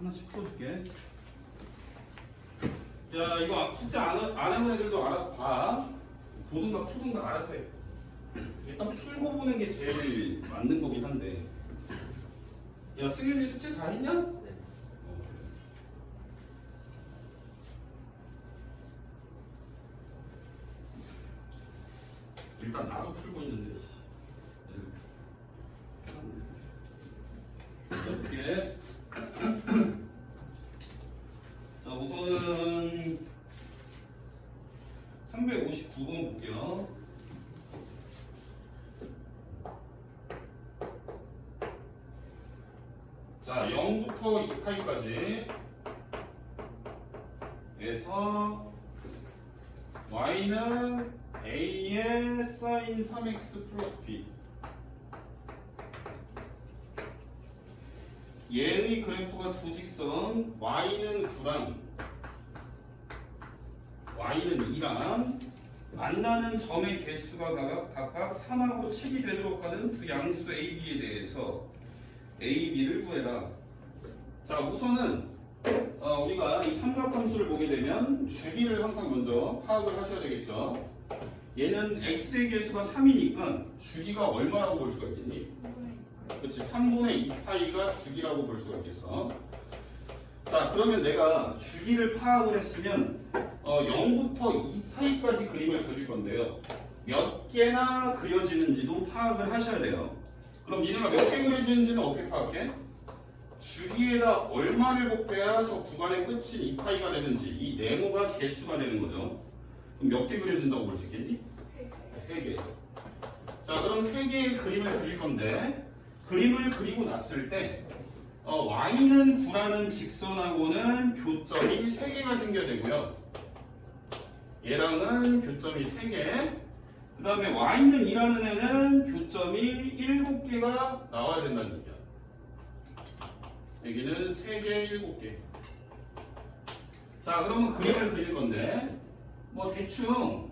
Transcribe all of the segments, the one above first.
하나씩 풀어줄게. 야, 이거 진짜 안 해본 애들도 알아서 봐. 보든가 풀든가 알아서 해. 일단 풀고 보는 게 제일 맞는 거긴 한데. 야, 승윤이 숙제 다 했냐? 네. 그래. 일단 나도 풀고 있는데. 이렇게. 자, 우선은 359번 볼게요. 자, 0부터 2파이까지 에서 y는 a의 sin 3x 플러스 b, 얘의 그래프가 두 직선 y는 9랑 y는 2랑 만나는 점의 개수가 각각 3하고 7이 되도록 하는 두 양수 a, b에 대해서 a, b를 구해라. 자, 우선은 우리가 이 삼각함수를 보게 되면 주기를 항상 먼저 파악을 하셔야 되겠죠. 얘는 x의 개수가 3이니까 주기가 얼마라고 볼 수가 있겠니? 그렇지, 3분의 2파이가 주기라고 볼 수가 있겠어. 자, 그러면 내가 주기를 파악을 했으면 0부터 2파이까지 그림을 그릴 건데요. 몇 개나 그려지는지도 파악을 하셔야 돼요. 그럼 얘네가 몇 개 그려지는지는 어떻게 파악해? 주기에다 얼마를 곱해야 저 구간의 끝인 2파이가 되는지, 이 네모가 개수가 되는 거죠. 그럼 몇 개 그려진다고 볼 수 있겠니? 3개. 자, 그럼 3개의 그림을 그릴 건데, 그림을 그리고 났을 때 y는 9라는 직선하고는 교점이 3개가 생겨야 되고요. 얘랑은 교점이 3개. 그 다음에 y는 2라는 애는 교점이 7개가 나와야 된다는 얘기야. 여기는 3개, 7개. 자, 그러면 그림을 그릴 건데, 뭐 대충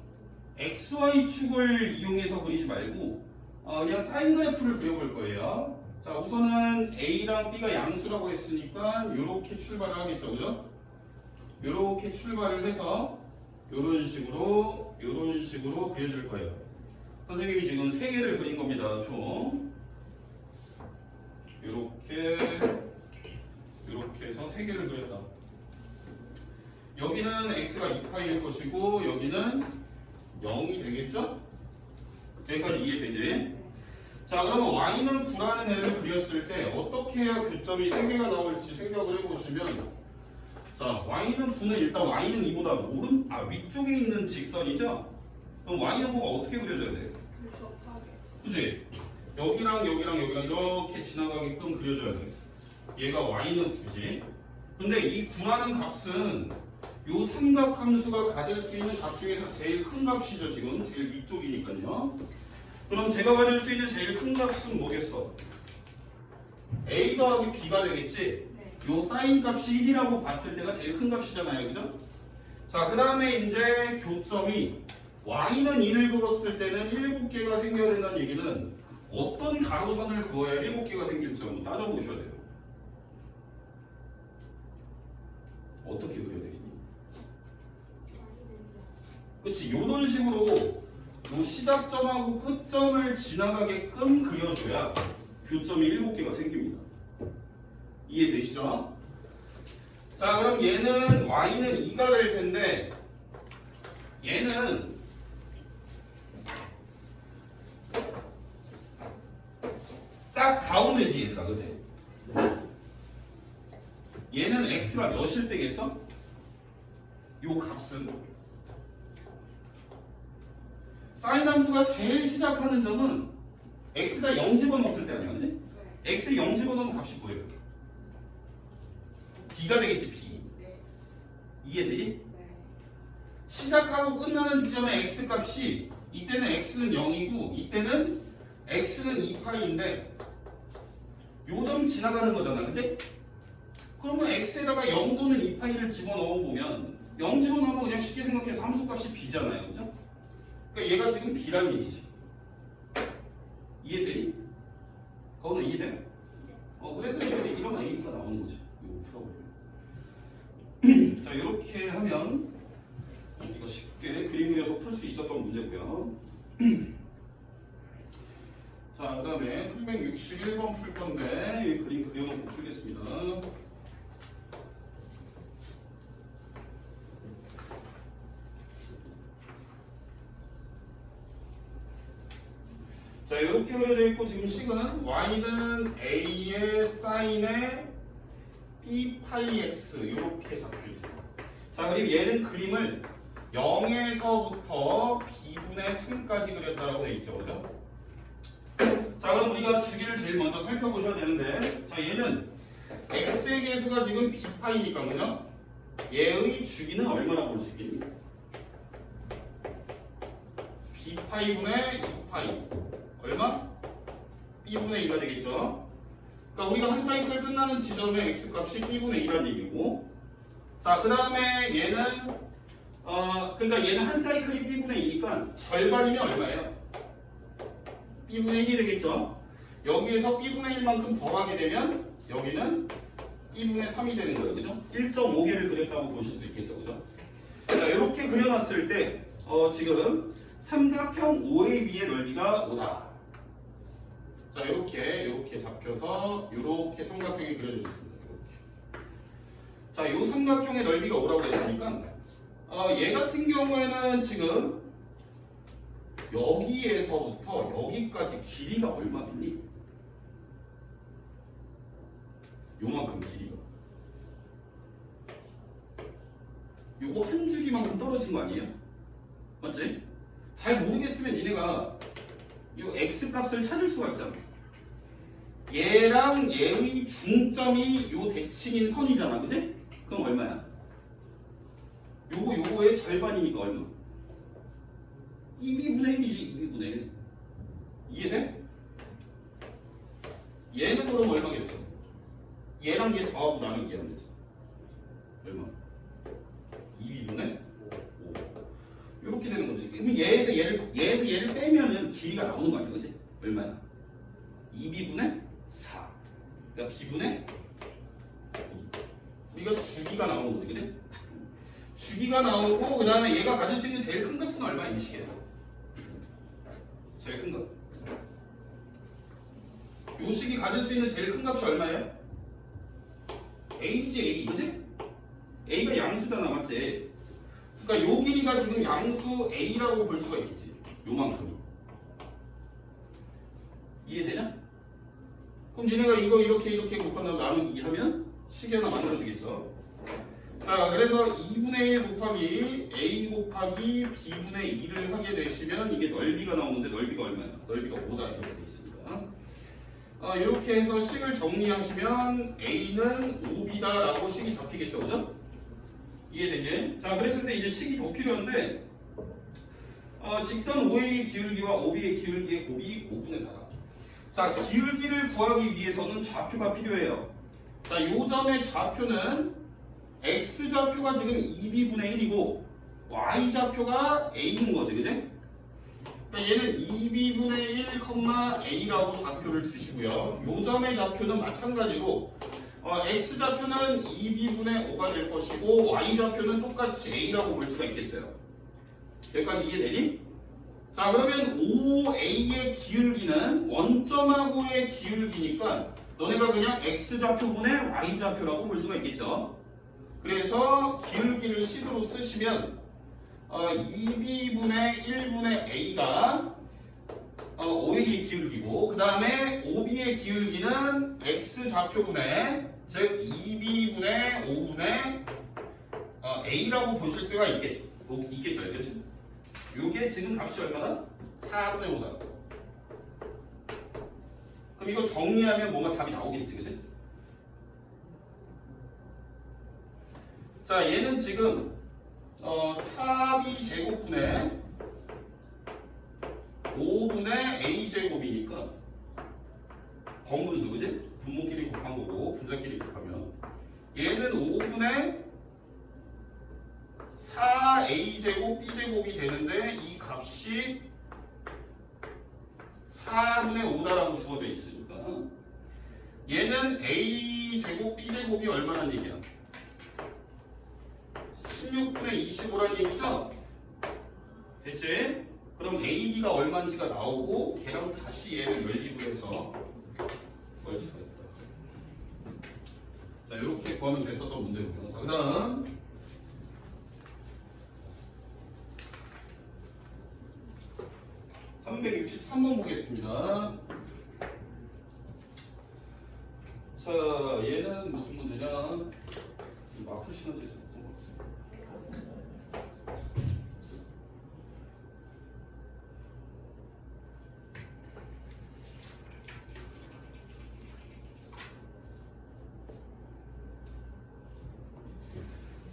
XY축을 이용해서 그리지 말고 그냥 사인 그래프를 그려볼 거예요. 자, 우선은 A랑 B가 양수라고 했으니까 이렇게 출발을 하겠죠, 그죠? 이렇게 출발을 해서 이런 식으로 그려줄 거예요. 선생님이 지금 3개를 그린 겁니다, 총. 이렇게 해서 3개를 그렸다. 여기는 x가 2파이일 것이고 여기는 0이 되겠죠? 여기까지 이해되지? 자, 그러면 y는 9라는 애를 그렸을 때 어떻게 해야 교점이 3개가 나올지 생각을 해보시면, 자, y는 9는 일단 y는 2보다 위쪽에 있는 직선이죠? 그럼 y는 9가 어떻게 그려져야 돼? 그치? 여기랑 이렇게 지나가게끔 그려줘야 돼. 얘가 y는 9지. 근데 이 9라는 값은 요 삼각함수가 가질 수 있는 값 중에서 제일 큰 값이죠. 지금 제일 위쪽이니까요. 그럼 제가 가질 수 있는 제일 큰 값은 뭐겠어? a 더하기 b가 되겠지? 요 사인 값이 1이라고 봤을 때가 제일 큰 값이잖아요. 그죠? 자, 그 다음에 이제 교점이 y는 2를 그었을 때는 7개가 생겨야 된다는 얘기는 어떤 가로선을 그어야 7개가 생길지 한번 따져보셔야 돼요. 어떻게 그려야 되겠니? 그치, 요런 식으로 요 시작점하고 끝점을 지나가게끔 그려줘야 교점이 7개가 생깁니다. 이해되시죠? 자, 그럼 얘는 y는 2가 될 텐데 얘는 딱 가운데지 얘들아, 그치? 얘는 x가 몇일 때겠어? 요 값은 사인 함수가 제일 시작하는 점은 x가 0 집어넣었을 때 아니야, 그치? x에 0 집어넣은 값이 뭐예요? b가 되겠지, b. 이해되니? 시작하고 끝나는 지점의 x 값이 이때는 x는 0이고 이때는 x는 2파이인데 요 점 지나가는 거잖아, 그치? 그러면 x에다가 0 또는 2파이를 집어넣어 보면 0 집어넣으면 그냥 쉽게 생각해서 함수값이 b잖아요, 그죠? 그러니까 얘가 지금 b란 얘기지. 이해되니? 거기는 이해돼? 그래서 이런 A가 나오는 거지. 이거 풀어보면. 자 이렇게 하면 이거 쉽게 그림 그려서 풀 수 있었던 문제고요. 자 그 다음에 361번 풀 건데 이 그림 그려놓고 풀겠습니다. 자 이렇게 그려져 있고 지금 식은 y는 a의 사인의 b 파이 x 이렇게 잡혀 있어. 자 그리고 얘는 그림을 0에서부터 b분의 3까지 그렸다라고 되어 있죠, 그죠? 자 그럼 우리가 주기를 제일 먼저 살펴보셔야 되는데, 자 얘는 x의 개수가 지금 b 파이니까, 그죠? 얘의 주기는 얼마나 볼 수 있겠니? b 파이분의 2파이 얼마? b분의 2가 되겠죠? 그러니까 우리가 한 사이클 끝나는 지점의 x값이 b분의 2라는 얘기고, 자 그 다음에 얘는 그러니까 얘는 한 사이클이 b분의 2니까 절반이면 얼마예요? b분의 1이 되겠죠? 여기에서 b분의 1만큼 더하게 되면 여기는 b분의 3이 되는 거예요, 그죠? 1.5개를 그렸다고 보실 수 있겠죠, 그죠? 자 이렇게 그려놨을 때 지금 삼각형 OAB의 넓이가 5다. 자 이렇게 잡혀서 이렇게 삼각형이 그려져 있습니다. 이렇게. 자 이 삼각형의 넓이가 5라고 했으니까 얘 같은 경우에는 지금 여기에서부터 여기까지 길이가 얼마겠니? 요만큼 길이가. 요거 한 주기만큼 떨어진 거 아니에요? 맞지? 잘 모르겠으면 니네가 요 x 값을 찾을 수가 있잖아. 얘랑 얘의 중점이 요 대칭인 선이잖아, 그지? 그럼 얼마야? 요거의 절반이니까 얼마? 2b분의 1이지, 2b분의 1. 이해돼? 얘는 그럼 얼마겠어? 얘랑 얘 더하고 나누기 하면 되지. 얼마? 2b분의 5. 이렇게 되는 거지. 그럼 얘에서 얘를 빼면은 길이가 나오는 거 아니야, 그지? 얼마야? 2b분의 4. 그러니까 b분의 2. 우리가 주기가 나오는 거지, 그지? 주기가 나오고 그 다음에 얘가 가질 수 있는 제일 큰 값은 얼마야, 이 식에서? 제일 큰 값. 요 식이 가질 수 있는 제일 큰 값이 얼마예요? a지, a, 그지? a가 양수잖아, 맞지? 그러니까 요 길이가 지금 양수 a라고 볼 수가 있겠지. 요만큼이. 이해되냐? 그럼 얘네가 이거 이렇게 곱한다고 나누기 하면 식이 하나 만들어지겠죠. 자, 그래서 2분의 1 곱하기 a 곱하기 b분의 2를 하게 되시면 이게 넓이가 나오는데 넓이가 얼마야? 넓이가 5다 이렇게 되어 있습니다. 이렇게 해서 식을 정리하시면 a는 5b다라고 식이 잡히겠죠, 그죠? 이해되지? 자, 그랬을 때 이제 식이 더 필요한데, 직선 OA의 기울기와 OB의 기울기의 곱이 5분의 4다. 자, 기울기를 구하기 위해서는 좌표가 필요해요. 자, 요 점의 좌표는 x 좌표가 지금 2b분의 1이고 y 좌표가 a인 거지, 그지? 그러니까 얘는 2b분의 1, a라고 좌표를 두시고요. 요 점의 좌표는 마찬가지로 x 좌표는 2b분의 5가 될 것이고 y 좌표는 똑같이 a라고 볼 수가 있겠어요. 여기까지 이해되니? 자, 그러면 OA의 기울기는 원점하고의 기울기니까 너네가 그냥 x 좌표분의 y 좌표라고 볼 수가 있겠죠. 그래서 기울기를 식으로 쓰시면 2b분의 1분의 a가 OA의 기울기고 그 다음에 OB의 기울기는 x 좌표분의 즉 2b분의 5분의 a라고 보실 수가 있겠죠. 그렇지? 요게 지금 값이 얼마다? 4분의 5다. 그럼 이거 정리하면 뭔가 답이 나오겠지, 그지? 자, 얘는 지금 4b 제곱분의 5분의 a 제곱이니까 번분수, 그지? 분모끼리 곱한 거고 분자끼리 곱하면 얘는 5분의 4a 제곱 b 제곱이 되는데 이 값이 4분의 5다라고 주어져 있으니까 얘는 a 제곱 b 제곱이 얼마나 얘기야? 16분의 25라는 얘기죠? 됐지? 그럼 AB가 얼마인지가 나오고 걔랑 다시 얘를 연립을 해서 구할 수가 있다. 자, 이렇게 구하면 됐었던 문제고요. 자, 그 다음 363번 보겠습니다. 자, 얘는 무슨 문제냐? 마크 시너지에서 했던 것 같아요.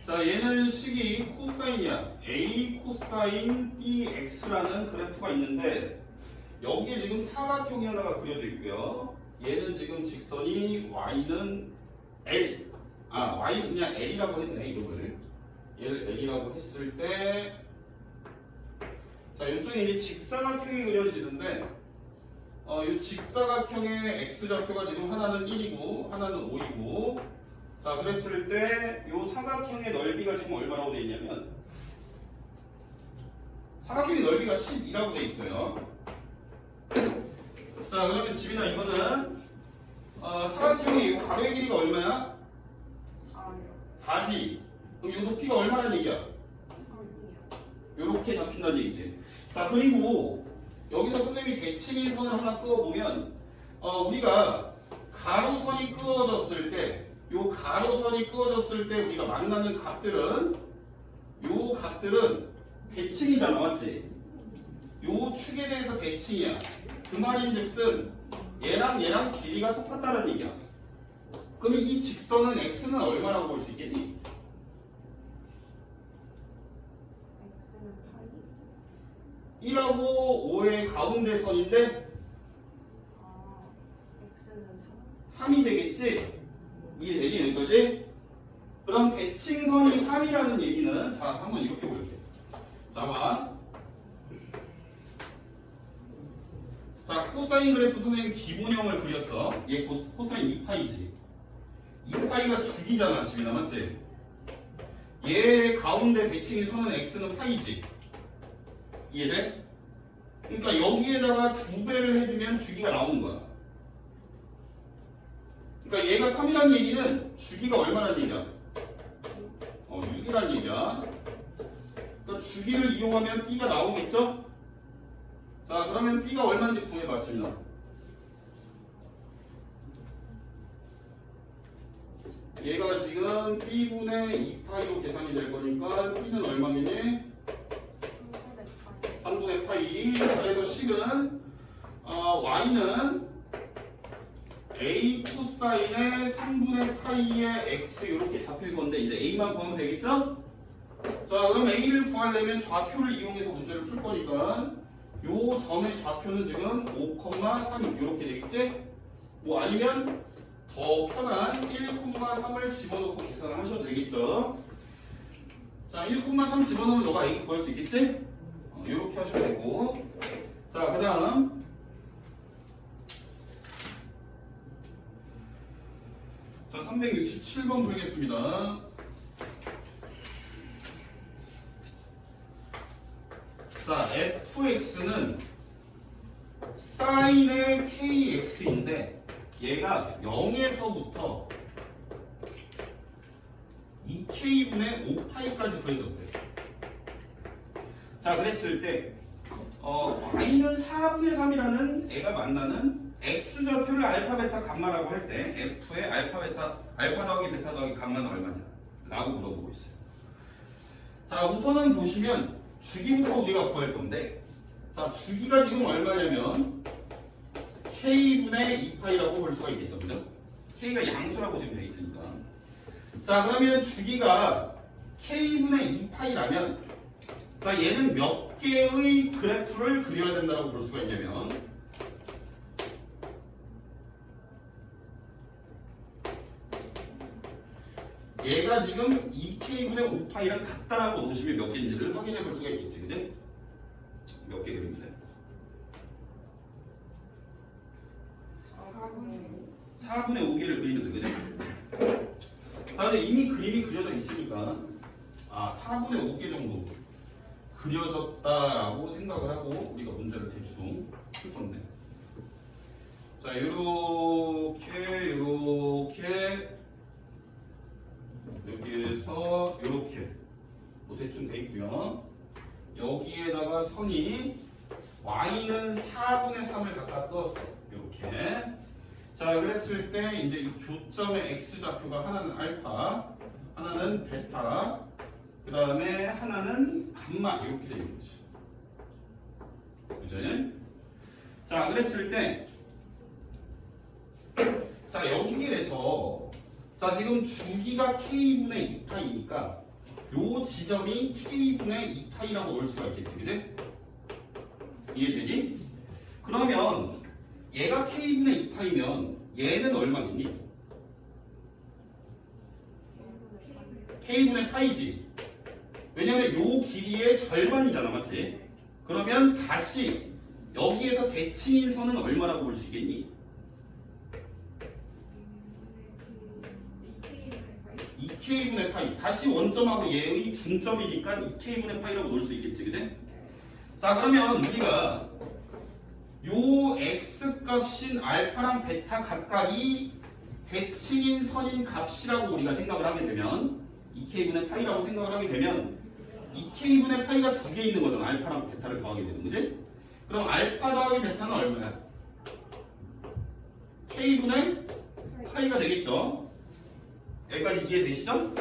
자, 얘는 식이 코사인이야. A 코사인 BX라는 그래프가 있는데 여기에 지금 사각형이 하나가 그려져 있고요. 얘는 지금 직선이 Y는 L. Y는 그냥 L이라고 했네, 이거를. 얘를 L이라고 했을 때 자, 이쪽에 이제 직사각형이 그려지는데 이 직사각형의 X좌표가 지금 하나는 1이고 하나는 5이고 자, 그랬을 때 이 사각형의 넓이가 지금 얼마라고 되어 있냐면 사각형의 넓이가 12라고 되어 있어요. 자, 그러면 집이나 이거는 사각형의 이 가로의 길이가 얼마야? 4지. 그럼 이 높이가 얼마라는 얘기야? 요렇게 잡힌다는 얘기지. 자, 그리고 여기서 선생님이 대칭인 선을 하나 그어보면 우리가 가로선이 그어졌을 때 요 가로선이 그어졌을 때 우리가 만나는 값들은 요 값들은 대칭이잖아, 맞지? 요 축에 대해서 대칭이야. 그 말인즉슨 얘랑 길이가 똑같다는 얘기야. 그러면 이 직선은 x는 얼마라고 볼 수 있겠니? x는 1하고 5의 가운데 선인데 x는 3이 되겠지? 이 대리 여기까지? 그럼 대칭선이 3이라는 얘기는 자, 한번 이렇게 볼게. 자, 봐. 자, 코사인 그래프 선생님 기본형을 그렸어. 얘 코사인 2파이지. 2파이가 죽이잖아, 지금 맞지? 얘 가운데 대칭인 선은 x는 파이지. 이해돼? 그러니까 여기에다가 2배를 해주면 주기가 나오는 거야. 그러니까 얘가 3이라는 얘기는 주기가 얼마라는 얘기야? 6이라는 얘기야. 그러니까 주기를 이용하면 b가 나오겠죠? 자, 그러면 b가 얼마인지 구해봐, 지민아. 얘가 지금 b분의 2파이로 계산이 될 거니까 b는 얼마겠니? 3분의 파이. 그래서 식은 y는 a 코사인의 3분의 파이의 x 이렇게 잡힐 건데 이제 a만 구하면 되겠죠? 자, 그럼 a를 구하려면 좌표를 이용해서 문제를 풀 거니까 요 점의 좌표는 지금 5,3 이렇게 되겠지? 뭐 아니면 더 편한 1,3을 집어넣고 계산을 하셔도 되겠죠? 자, 1,3 집어넣으면 너가 a 구할 수 있겠지? 이렇게 하셔도 되고. 자, 그 다음 자, 367번 풀겠습니다. 자, fx는 사인의 kx인데 얘가 0에서부터 2k분의 5파이까지 그려졌대. 자, 그랬을 때 y는 4분의 3이라는 애가 만나는 x좌표를 알파 베타 감마라고 할 때 f의 알파 더하기 베타 더하기 감마는 얼마냐? 라고 물어보고 있어요. 자, 우선은 보시면 주기부터 우리가 구할 건데 자, 주기가 지금 얼마냐면 k분의 2파이라고 볼 수가 있겠죠, 그죠? k가 양수라고 지금 돼 있으니까. 자, 그러면 주기가 k분의 2파이라면 자, 얘는 몇 개의 그래프를 그려야 된다고 볼 수가 있냐면 얘가 지금 2k분의 5파이랑 같다라고 놓으시면 몇 개인지를 확인해 볼 수가 있겠지, 그지? 몇 개 그리면 돼? 4분의 5개를 그리면 돼, 그지? 자, 근데 이미 그림이 그려져 있으니까 4분의 5개 정도 그려졌다라고 생각을 하고 우리가 문제를 대충 풀 건데. 자, 요렇게 여기에서 요렇게 뭐 대충 돼 있고요. 여기에다가 선이 y는 4분의 3을 갖다 넣었어. 이렇게. 자, 그랬을 때 이제 이 교점의 x 좌표가 하나는 알파, 하나는 베타, 그 다음에 하나는 감마 이렇게 되는 거지. 그죠? 자, 그랬을 때, 자 여기에서 자 지금 주기가 k분의 2파이니까 요 지점이 k분의 2파이라고 올 수가 있겠지, 그지? 이해되니? 그러면 얘가 k분의 2파이면 얘는 얼마겠니? k분의 파이지. 왜냐면 요 길이의 절반이잖아, 맞지? 그러면 다시 여기에서 대칭인 선은 얼마라고 볼 수 있겠니? 2k분의 파이. 다시 원점하고 얘의 중점이니까 2k분의 파이라고 놓을 수 있겠지, 그지? 자, 그러면 우리가 요 x 값인 알파랑 베타 각각이 대칭인 선인 값이라고 우리가 생각을 하게 되면 2k분의 파이라고 생각을 하게 되면 2k분의 파이가 두 개 있는 거잖아. 알파랑 베타를 더하게 되는 거지? 그럼 알파 더하기 베타는 얼마야? k분의 파이가 되겠죠? 여기까지 이해되시죠?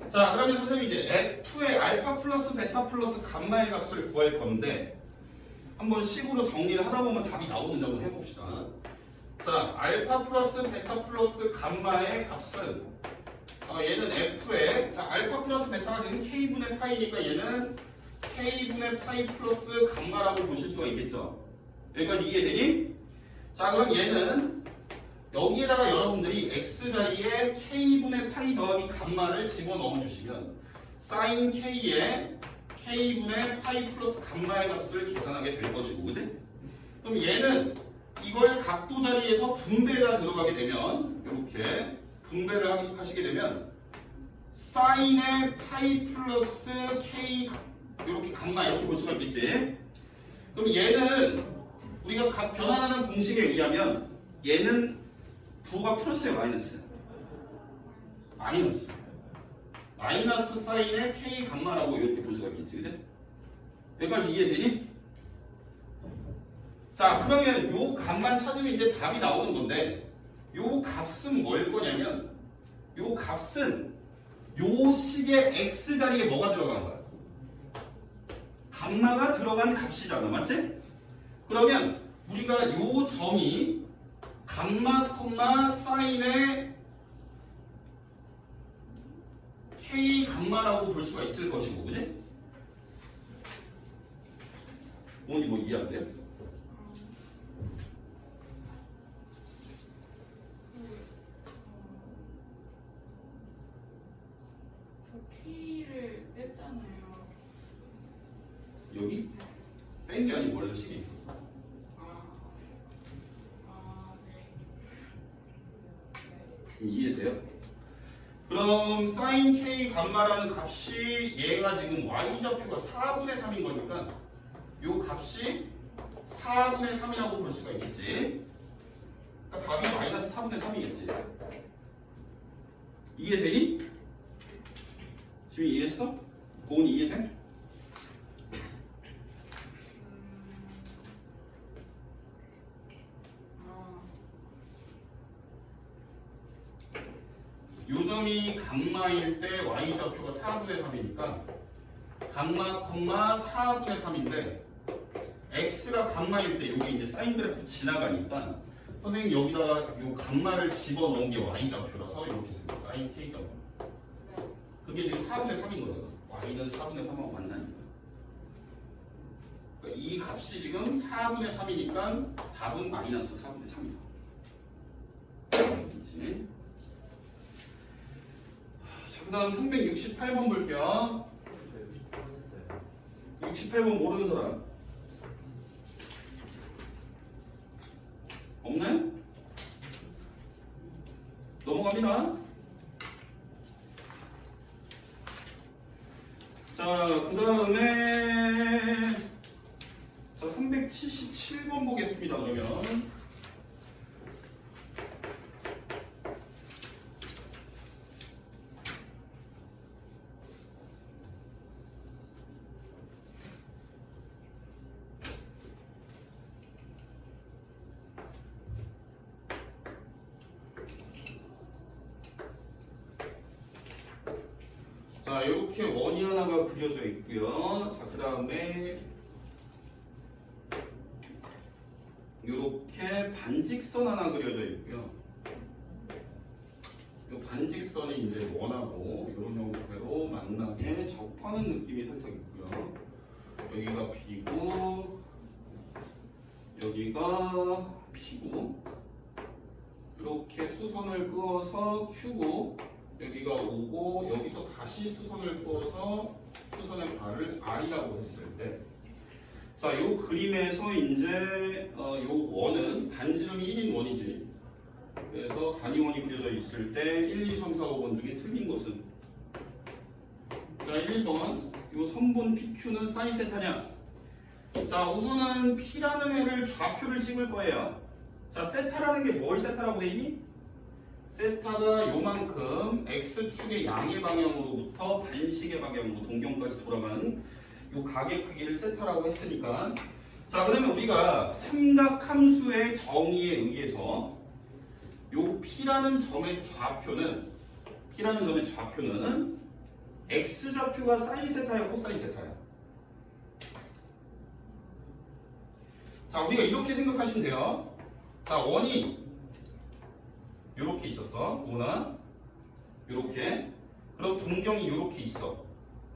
자, 그러면 선생님이 이제 f의 알파 플러스 베타 플러스 감마의 값을 구할 건데 한번 식으로 정리를 하다 보면 답이 나오는지 한번 해봅시다. 자, 알파 플러스 베타 플러스 감마의 값은 얘는 f의 자 알파 플러스 베타가 지금 k분의 파이니까 얘는 k분의 파이 플러스 감마라고 보실 수가 있겠죠. 여기까지 이해되니? 자, 그럼 얘는 여기에다가 여러분들이 x 자리에 k분의 파이 더하기 감마를 집어넣어 주시면 sin k에 k분의 파이 플러스 감마의 값을 계산하게 될 것이고, 그지? 그럼 얘는 이걸 각도 자리에서 분배가 들어가게 되면 이렇게 분배를 하시게 되면 sin의 파이 플러스 k 이렇게 감마 이렇게 볼 수가 있겠지? 그럼 얘는 우리가 각 변환하는 공식에 의하면 얘는 부가 플러스에 마이너스 마이너스 사인의 k 감마라고 이렇게 볼 수가 있겠지, 그지? 여기까지 이해되니? 자, 그러면 요 값만 찾으면 이제 답이 나오는 건데 요 값은 뭘 거냐면 요 값은 요 식의 x 자리에 뭐가 들어간 거야? 감마가 들어간 값이잖아, 맞지? 그러면 우리가 요 점이 감마 콤마 사인의 k 감마라고 볼 수가 있을 것이고, 그지? 오니 뭐 이해 안 돼요? k를 뺐잖아요. 여기? 뺀 게 아니고 원래 식에 있었어. 이해돼요? 그럼 sin k 감마라는 값이 얘가 지금 y 좌표가 4분의 3인 거니까 요 값이 4분의 3이라고 볼 수가 있겠지. 그러니까 답이 마이너스 4분의 3이겠지. 이해되니? 지금 이해했어? 고은 이해돼? 요점이 감마일 때 y 좌표가 4분의 3이니까 감마, 4분의 3인데 x가 감마일 때 여기 이제 사인 그래프 지나가니까 선생님 여기다가 요 감마를 집어넣은 게 y 좌표라서 이렇게 씁니다. 사인 k가 그게 지금 4분의 3인 거잖아. y는 4분의 3하고 만나니까. 그러니까 이 값이 지금 4분의 3이니까 답은 마이너스 4분의 3이다. 그 다음 368번 볼게요. 68번 모르는 사람 없나요? 넘어갑니다. 자, 그 다음에 자 377번 보겠습니다. 그러면 자, 이렇게 원이 하나가 그려져 있고요. 자, 그 다음에 이렇게 반직선 하나 그려져 있고요. 이 반직선이 이제 원하고 이런 형태로 만나게 접하는 느낌이 살짝 있고요. 여기가 B고 여기가 P고 이렇게 수선을 그어서 Q고 여기가 O고 여기서 다시 수선을 그어서 수선의 발을 R이라고 했을 때 자, 이 그림에서 이제 요 원은 반지름이 1인 원이지. 그래서 단위원이 그려져 있을 때 1, 2, 3, 4, 5번 중에 틀린 것은 자, 1번 요 선분 PQ는 사인 세타냐? 자, 우선은 P라는 애를 좌표를 찍을 거예요. 자, 세타라는 게 뭘 세타라고 돼 있니? 세타가 요만큼 X축의 양의 방향으로부터 반식의 방향으로 동경까지 돌아가는 요 각의 크기를 세타라고 했으니까 자, 그러면 우리가 삼각함수의 정의에 의해서 요 P라는 점의 좌표는 X좌표가 사인 세타야 코사인 세타야? 자, 우리가 이렇게 생각하시면 돼요. 자, 원이 요렇게 있었어. 오나 요렇게. 그럼 동경이 요렇게 있어.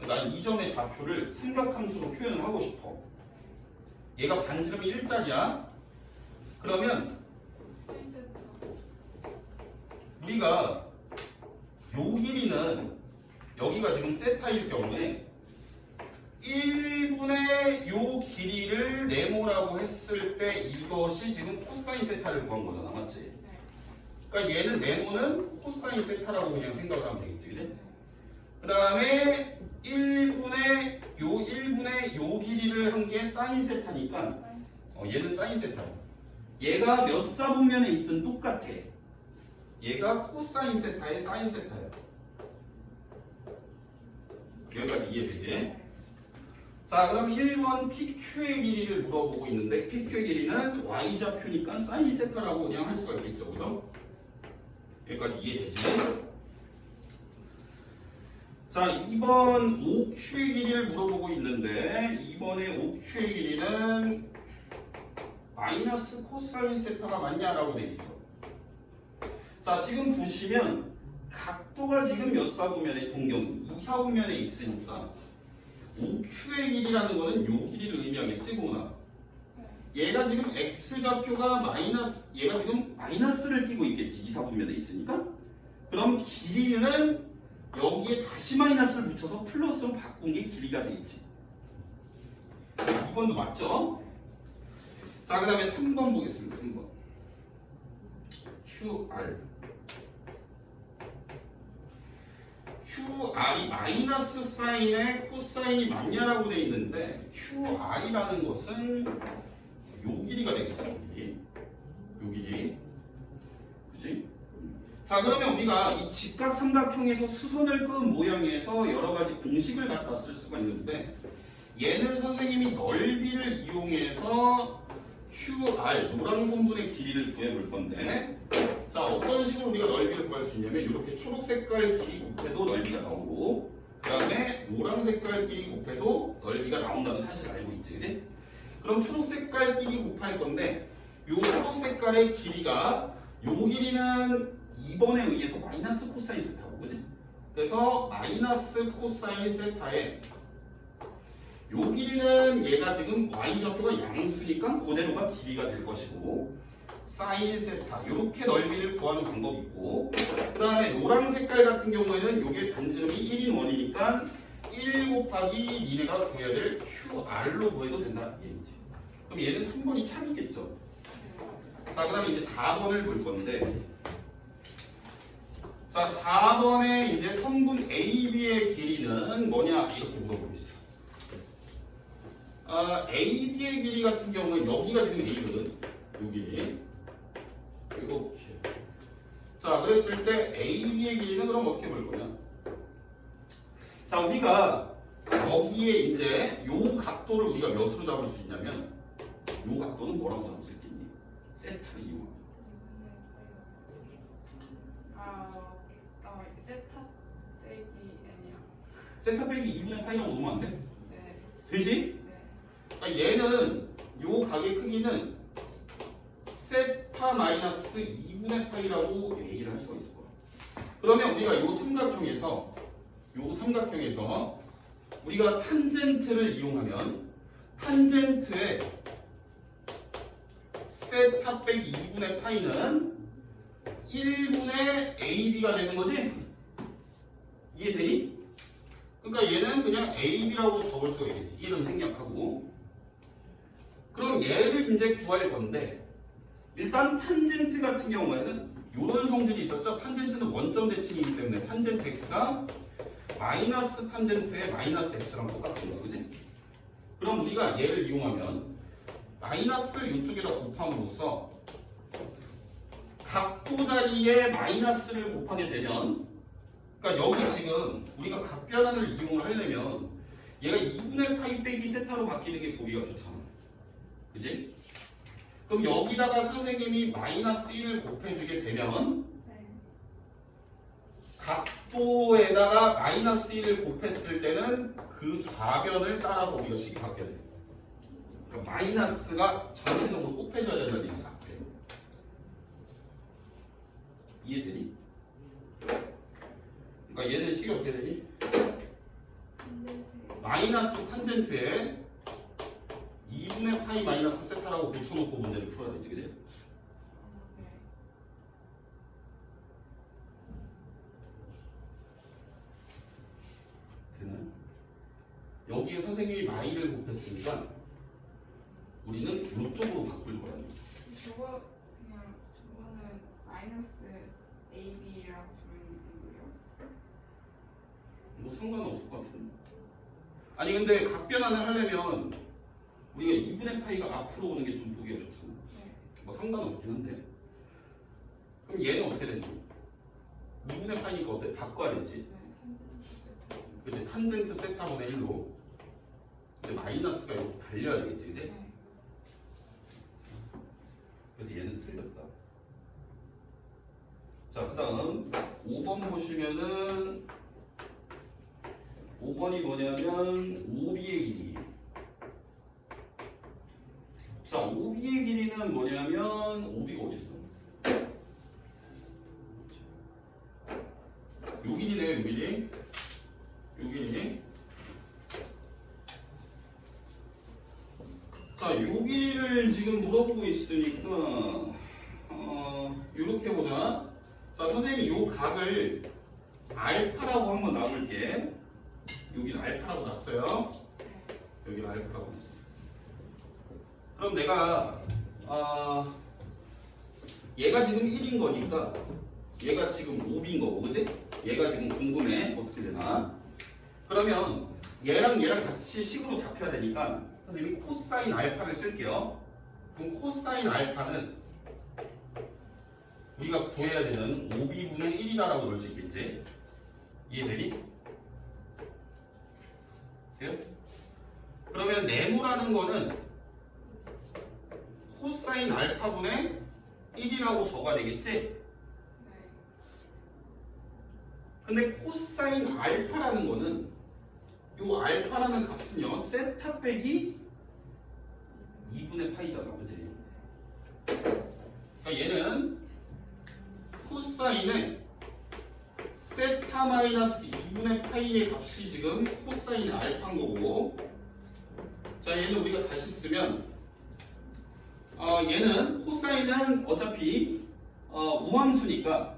난 이 점의 좌표를 삼각함수로 표현을 하고 싶어. 얘가 반지름이 1짜리야. 그러면 우리가 요 길이는 여기가 지금 세타일 경우에 1분의 요 길이를 네모라고 했을 때 이것이 지금 코사인 세타를 구한 거잖아. 맞지? 그러니까 얘는 네모는 코사인 세타라고 그냥 생각을 하면 되겠지. 그래? 그 다음에 1분의 요 길이를 한 게 사인 세타니까 얘는 사인 세타야. 얘가 몇 사분면에 있든 똑같아. 얘가 코사인 세타의 사인 세타야. 여기까지 이해되지? 자, 그럼 1번 PQ의 길이를 물어보고 있는데 PQ의 길이는 Y좌표니까 사인 세타라고 그냥 할 수가 있겠죠. 그죠? 여기까지 이해되지? 자, 2번 OQ의 길이를 물어보고 있는데 2번의 OQ의 길이는 마이너스 코사인 세타가 맞냐라고 돼 있어. 자, 지금 보시면 각도가 지금 몇 사분면에 동경 2사분면에 있으니까 OQ의 길이라는 거는 요 길이를 의미하겠지, 뭐나. 얘가 지금 X좌표가 마이너스, 얘가 지금 마이너스를 띄고 있겠지, 2사분면에 있으니까. 그럼 길이는 여기에 다시 마이너스를 붙여서 플러스로 바꾼 게 길이가 되겠지. 2번도 맞죠? 자, 그 다음에 3번 보겠습니다. 3번. QR. QR이 마이너스 사인에 코사인이 맞냐라고 되어 있는데 QR이라는 것은 요 길이가 되겠죠. 요 길이. 그치? 자, 그러면 우리가 이 직각 삼각형에서 수선을 그은 모양에서 여러 가지 공식을 갖다 쓸 수가 있는데 얘는 선생님이 넓이를 이용해서 QR, 노란 선분의 길이를 구해볼 건데 자, 어떤 식으로 우리가 넓이를 구할 수 있냐면 이렇게 초록 색깔 길이 곱해도 넓이가 나오고 그 다음에 노란 색깔 길이 곱해도 넓이가 나온다는 사실을 알고 있지, 그지? 그럼 초록 색깔 길이 곱할 건데 요 초록 색깔의 길이가 요 길이는 2번에 의해서 마이너스 코사인 세타고, 그지? 그래서 마이너스 코사인 세타에 요 길이는 얘가 지금 y좌표가 양수니까 그대로가 길이가 될 것이고 사인 세타 이렇게 넓이를 구하는 방법이 있고 그 다음에 노란 색깔 같은 경우에는 요게 반지름이 1인 원이니까 1 곱하기 니네가 구해야 될 QR로 구해도 된다 얘기지. 그럼 얘는 3번이 참이겠죠. 자, 그 다음에 이제 4번을 볼 건데 자, 4번에 이제 선분 AB의 길이는 뭐냐 이렇게 물어보고 있어. AB의 길이 같은 경우는 여기가 지금 A거든. 요 길이. 이렇게. 자, 그랬을 때 AB의 길이는 그럼 어떻게 볼 거냐? 자, 우리가 여기에 이제 요 각도를 우리가 몇으로 잡을 수 있냐면 요 각도는 뭐라고 잡을 수 있겠니? 세타를 이용하면. 세타 빼기 n이요. 세타 빼기 2분의 파이라고 놓으면 안 돼? 네. 되지? 네. 그러니까 얘는 요 각의 크기는 세타 마이너스 2분의 파이라고 A를 할 수가 있을 거야. 그러면 우리가 요 삼각형에서 우리가 탄젠트를 이용하면 탄젠트의 세타 빼기 2분의 파이는 1분의 AB가 되는 거지? 이해되니? 그러니까 얘는 그냥 AB라고 적을 수가 있겠지. 이름 생략하고. 그럼 얘를 이제 구할 건데 일단 탄젠트 같은 경우에는 이런 성질이 있었죠. 탄젠트는 원점 대칭이기 때문에 탄젠트 x가 마이너스 탄젠트의 마이너스 x랑 똑같은 거야, 그지? 그럼 우리가 얘를 이용하면 마이너스를 이쪽에다 곱함으로써 각도 자리에 마이너스를 곱하게 되면, 그러니까 여기 지금 우리가 각변환을 이용을 하려면 얘가 2분의 파이 빼기 세타로 바뀌는 게 보기가 좋잖아, 그지? 그럼 여기다가 선생님이 마이너스 1을 곱해주게 되면 네. 각도에다가 마이너스 1을 곱했을 때는 그 좌변을 따라서 우리가 식이 바뀌어야 돼. 그러니까 마이너스가 전체적으로 곱해줘야 된다는 얘기지. 이해되니? 그러니까 얘는 식이 어떻게 되니? 마이너스 탄젠트에 2분의 파이 마이너스 세타라고 붙여놓고 문제를 풀어야 되지, 그지? 되나요? 여기에 선생님이 마이를 곱했으니까 우리는 이쪽으로 바꿀 거라는 거죠. 저거는 마이너스 AB라고 적는 거예요? 뭐 상관없을 것 같은데. 아니 근데 각변환을 하려면 우리가 2분의 파이가 앞으로 오는 게 좀 보기가 좋잖아. 네. 뭐 상관없긴 한데. 그럼 얘는 어떻게 되니? 2분의 파이니까 어때? 바꿔야 되지. 네. 그치? 탄젠트 세타분의 1로 이제 마이너스가 이렇게 달려야 되겠지, 그치? 네. 그래서 얘는 틀렸다. 자, 그 다음 5번 보시면은 5번이 뭐냐면 OB의 길이. 자, OB의 길이는 뭐냐면 OB가 어디 있어? 요 길이네요, 요 길이. 요 길이. 자, 요 길이를 지금 물어보고 있으니까 요렇게 보자. 자, 선생님이 요 각을 알파라고 한번 놔볼게. 여기는 알파라고 놨어요. 여기는 알파라고 놨어. 그럼 내가 얘가 지금 1인 거니까 얘가 지금 5인 거고, 그지? 얘가 지금 궁금해. 어떻게 되나? 그러면 얘랑 같이 식으로 잡혀야 되니까 선생님이 코사인 알파를 쓸게요. 그럼 코사인 알파는 우리가 구해야 되는 5b분의 1이다라고 넣을 수 있겠지? 이해되니? 돼요? 그러면 네모라는 거는 코사인 알파분의 1이라고 적어야 되겠지? 근데 코사인 알파라는 거는 요 알파라는 값은요 세타 빼기 2분의 파이잖아, 그치? 그러니까 얘는 코사인의 세타 마이너스 2분의 파이의 값이 지금 코사인 알파인 거고, 자 얘는 우리가 다시 쓰면 얘는 코사인은 어차피 우함수니까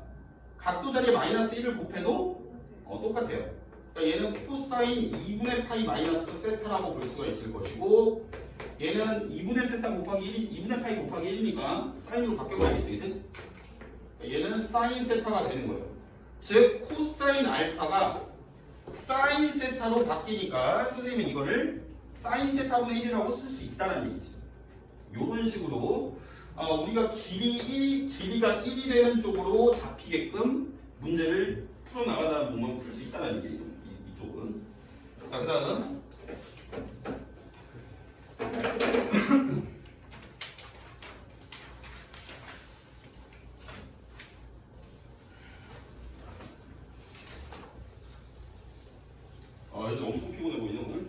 각도 자리에 마이너스 1을 곱해도 똑같아요. 그러니까 얘는 코사인 2분의 파이 마이너스 세타라고 볼 수가 있을 것이고, 얘는 2분의 세타 곱하기 1, 2분의 파이 곱하기 1이니까 사인으로 바뀌어버리겠지, 그치? 그러니까 얘는 사인 세타가 되는 거예요. 즉 코사인 알파가 사인 세타로 바뀌니까 선생님은 이거를 사인 세타분의 1이라고 쓸 수 있다는 얘기지. 이런 식으로 우리가 길이가 1이 되는 쪽으로 잡히게끔 문제를 풀어나가다 보면 풀 수 있다는 얘기예요. 이쪽은. 자, 그 다음. 애들 엄청 피곤해 보이네, 오늘.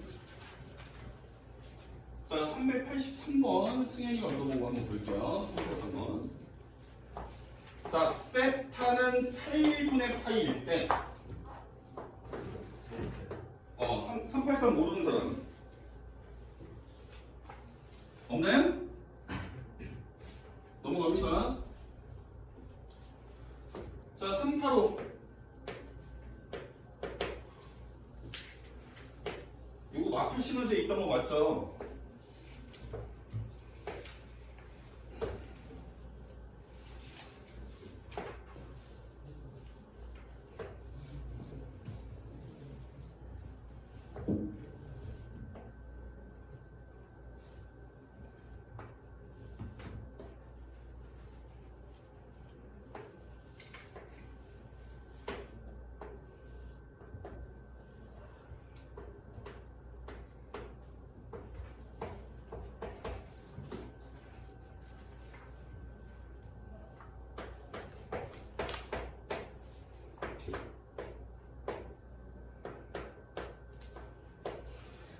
자, 383번 승현이가 물어본 거 한번 볼게요. 383번. 자, 세타는 8분의 파이일 때 383 모르는 사람 없나요? 넘어갑니다. 자, 385 이거 마플 시너지에 있던 거 맞죠?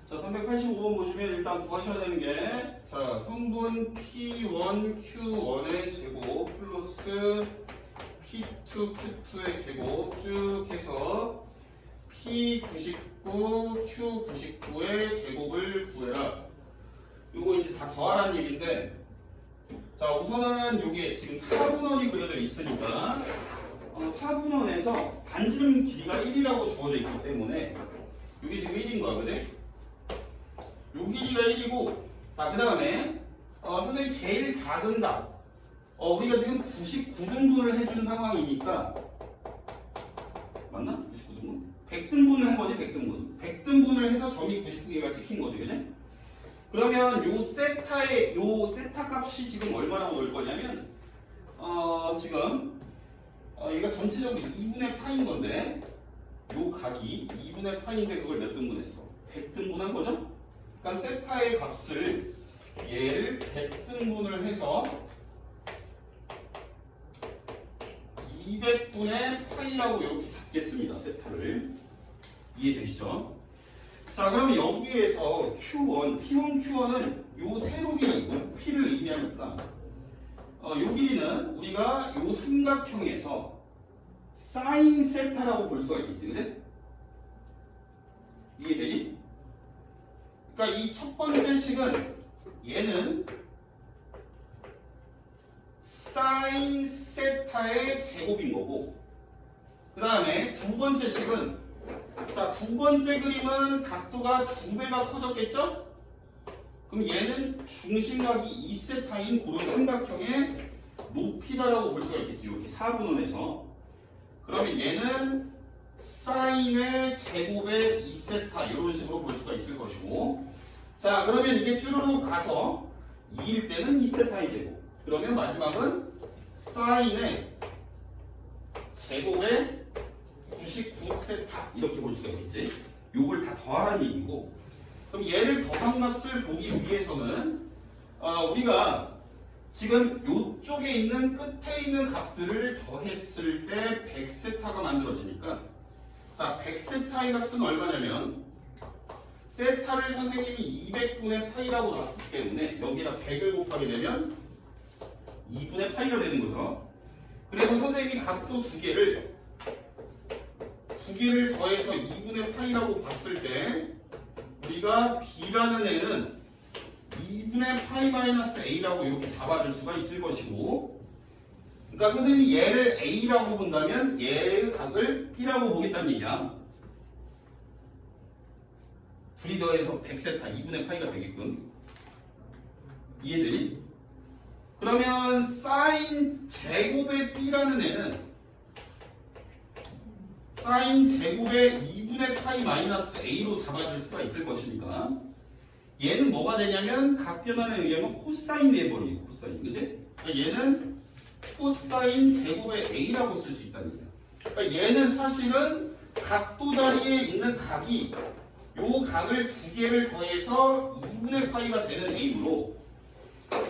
자, 385번 보시면 일단 구하셔야 되는 게, 자, 성분 P1Q1의 제곱 플러스 P2Q2의 제곱 쭉 해서 P99, Q99의 제곱을 구해라. 요거 이제 다 더하라는 얘기인데, 자, 우선은 요게 지금 4분원이 그려져 있으니까 4분원에서 반지름 길이가 1이라고 주어져 있기 때문에 요게 지금 1인 거야, 그지? 요 길이가 1이고, 자, 그 다음에 선생님 제일 작은 답, 우리가 지금 99등분을 해준 상황이니까, 맞나? 99등분? 100등분을 한 거지. 100등분을 해서 점이 99개가 찍힌 거지, 그지? 그러면 요 세타 값이 지금 얼마라고 올 거냐면, 지금 얘가 전체적으로 2분의 파인 건데, 요 각이 2분의 파인데 그걸 몇 등분했어? 100등분한 거죠? 그러니까 세타의 값을 얘를 100등분을 해서 200분의 파이라고 이렇게 잡겠습니다. 세타를. 이해되시죠? 자, 그러면 여기에서 Q1, P1, Q1은 요 세로 길이, 높이를 의미하니까 요 길이는 우리가 요 삼각형에서 사인 세타라고 볼 수가 있겠지, 그치? 이해되니? 그러니까 이 첫 번째 식은 얘는 사인 세타의 제곱인 거고, 그 다음에 두 번째 식은, 자, 두 번째 그림은 각도가 2배가 커졌겠죠? 그럼 얘는 중심각이 2세타인 그런 삼각형의 높이다라고 볼 수가 있겠지. 이렇게 4분원에서. 그러면 얘는 사인의 제곱의 2세타 이런 식으로 볼 수가 있을 것이고, 자, 그러면 이게 쭈루룩 가서 2일 때는 2세타의 제곱, 그러면 마지막은 사인의 제곱의 99세타 이렇게 볼 수가 있겠지. 요걸 다 더하라는 얘기고, 그럼 얘를 더한 값을 보기 위해서는 우리가 지금 요쪽에 있는 끝에 있는 값들을 더했을 때 100세타가 만들어지니까, 자, 100세타의 값은 얼마냐면 세타를 선생님이 200분의 파이라고 나왔기 때문에 여기다 100을 곱하게 되면 2분의 파이가 되는 거죠. 그래서 선생님이 각도 두 개를 더해서 2분의 파이라고 봤을 때 우리가 B라는 애는 2분의 파이 마이너스 A라고 이렇게 잡아줄 수가 있을 것이고, 그러니까 선생님이 얘를 A라고 본다면 얘의 각을 B라고 보겠다는 얘기야. 둘이 더해서 100세타 2분의 파이가 되게끔. 이해되니? 그러면 사인 제곱의 B라는 애는 사인 제곱의 2분의 2분의 파이 마이너스 a로 잡아줄 수가 있을 것이니까 얘는 뭐가 되냐면 각 변환에 의하면 코사인 돼버리지. 코사인, 그지? 그러니까 얘는 코사인 제곱의 a라고 쓸 수 있다는 얘기야. 그러니까 얘는 사실은 각도 자리에 있는 각이 요 각을 두 개를 더해서 2분의 파이가 되는 a로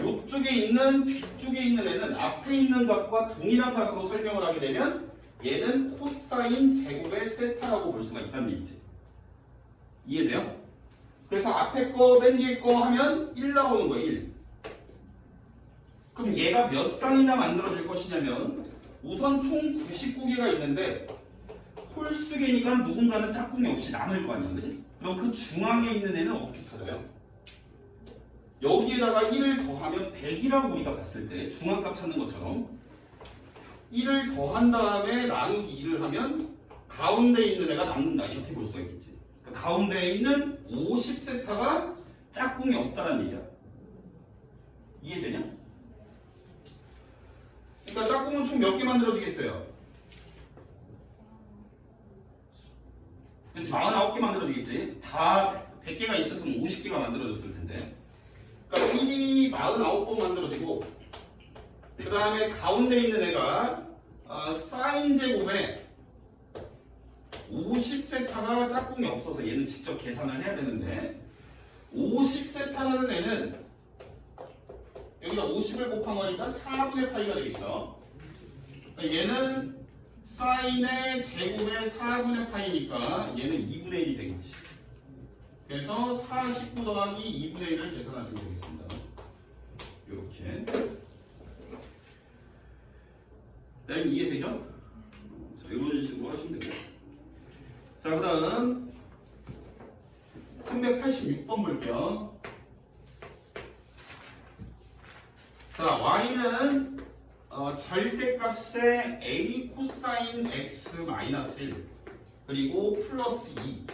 요쪽에 있는 뒤쪽에 있는 애는 앞에 있는 각과 동일한 각으로 설명을 하게 되면 얘는 코사인 제곱의 세타라고 볼 수가 있다는 얘기지. 이해돼요? 그래서 앞에 거 맨 뒤에 거 하면 1 나오는 거예요. 1. 그럼 얘가 몇 쌍이나 만들어질 것이냐면 우선 총 99개가 있는데 홀수개니까 누군가는 짝꿍이 없이 남을 거 아니야, 그지? 그럼 그 중앙에 있는 애는 어떻게 찾아요? 여기에다가 1을 더하면 100이라고 우리가 봤을 때 중앙값 찾는 것처럼 1을 더한 다음에 나누기 2를 하면 가운데 있는 애가 남는다, 이렇게 볼 수가 있겠지. 그 가운데에 있는 50세타가 짝꿍이 없다는 얘기야. 이해되냐? 그러니까 짝꿍은 총 몇 개 만들어지겠어요? 그렇지, 49개 만들어지겠지. 다 100개가 있었으면 50개가 만들어졌을 텐데. 그러니까 1이 49번 만들어지고 그 다음에 가운데 있는 애가 사인 제곱에 50세타가 짝꿍이 없어서 얘는 직접 계산을 해야 되는데 50세타라는 애는 여기다 50을 곱한 거니까 4분의 파이가 되겠죠. 그러니까 얘는 사인의 제곱의 4분의 파이니까 얘는 2분의 1이 되겠지. 그래서 49 더하기 2분의 1을 계산하시면 되겠습니다. 이렇게. 네, 이해되죠? 자, 이런 식으로 하시면 되고. 자, 그 다음 386번 볼게요. 자, y는 절대값의 a 코사인 x 마이너스 1 그리고 플러스 2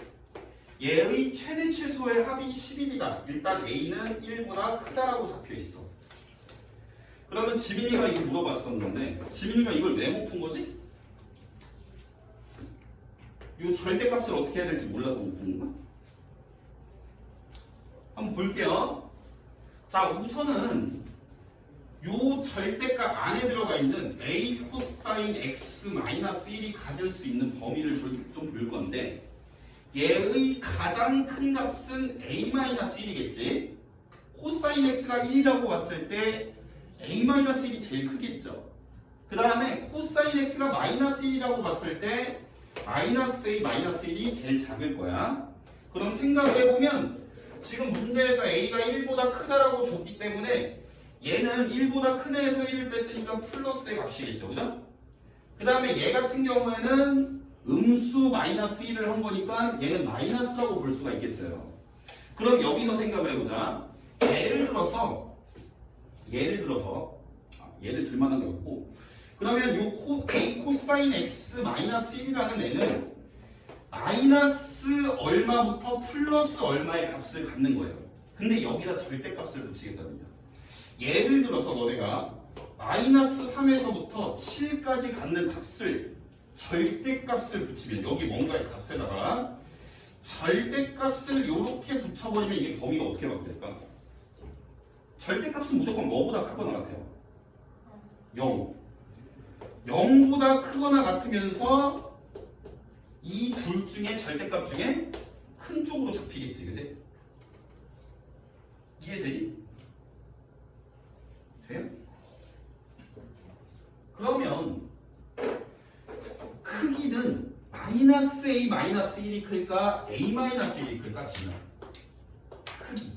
얘의 최대 최소의 합이 11이다. 일단 a는 1보다 크다라고 잡혀 있어. 그러면 지민이가 이거 물어봤었는데 지민이가 이걸 왜 못 푼 거지? 이 절대값을 어떻게 해야 될지 몰라서 못 푸는 거야? 한번 볼게요. 자, 우선은 요 절대값 안에 들어가 있는 a 코사인 x 마이너스 1이 가질 수 있는 범위를 좀 볼 건데 얘의 가장 큰 값은 a 마이너스 1이겠지. 코사인 x가 1이라고 봤을 때 a 마이너스 1이 제일 크겠죠. 그 다음에 코사인 x가 마이너스 1이라고 봤을 때 마이너스 a 마이너스 1이 제일 작을 거야. 그럼 생각을 해보면 지금 문제에서 a가 1보다 크다라고 줬기 때문에 얘는 1보다 큰 애에서 1을 뺐으니까 플러스의 값이겠죠, 그죠? 그 다음에 얘 같은 경우에는 음수 마이너스 1을 한 거니까 얘는 마이너스라고 볼 수가 있겠어요. 그럼 여기서 생각을 해보자. 예를 들어서 얘를 들만한 게 없고 그러면 요 a 코사인 x 마이너스 1이라는 애는 마이너스 얼마부터 플러스 얼마의 값을 갖는 거예요. 근데 여기다 절대값을 붙이겠다는 거야. 예를 들어서 너네가 마이너스 3에서부터 7까지 갖는 값을 절대값을 붙이면 여기 뭔가의 값에다가 절대값을 이렇게 붙여버리면 이게 범위가 어떻게 바뀔까? 절대값은 무조건 뭐보다 크거나 같아요. 0. 0보다 크거나 같으면서 이 둘 중에 절대값 중에 큰 쪽으로 잡히겠지, 그지? 이해되니? 돼요? 그러면 크기는 마이너스 a 마이너스 1이 클까 a 마이너스 1이 클까 지금 크기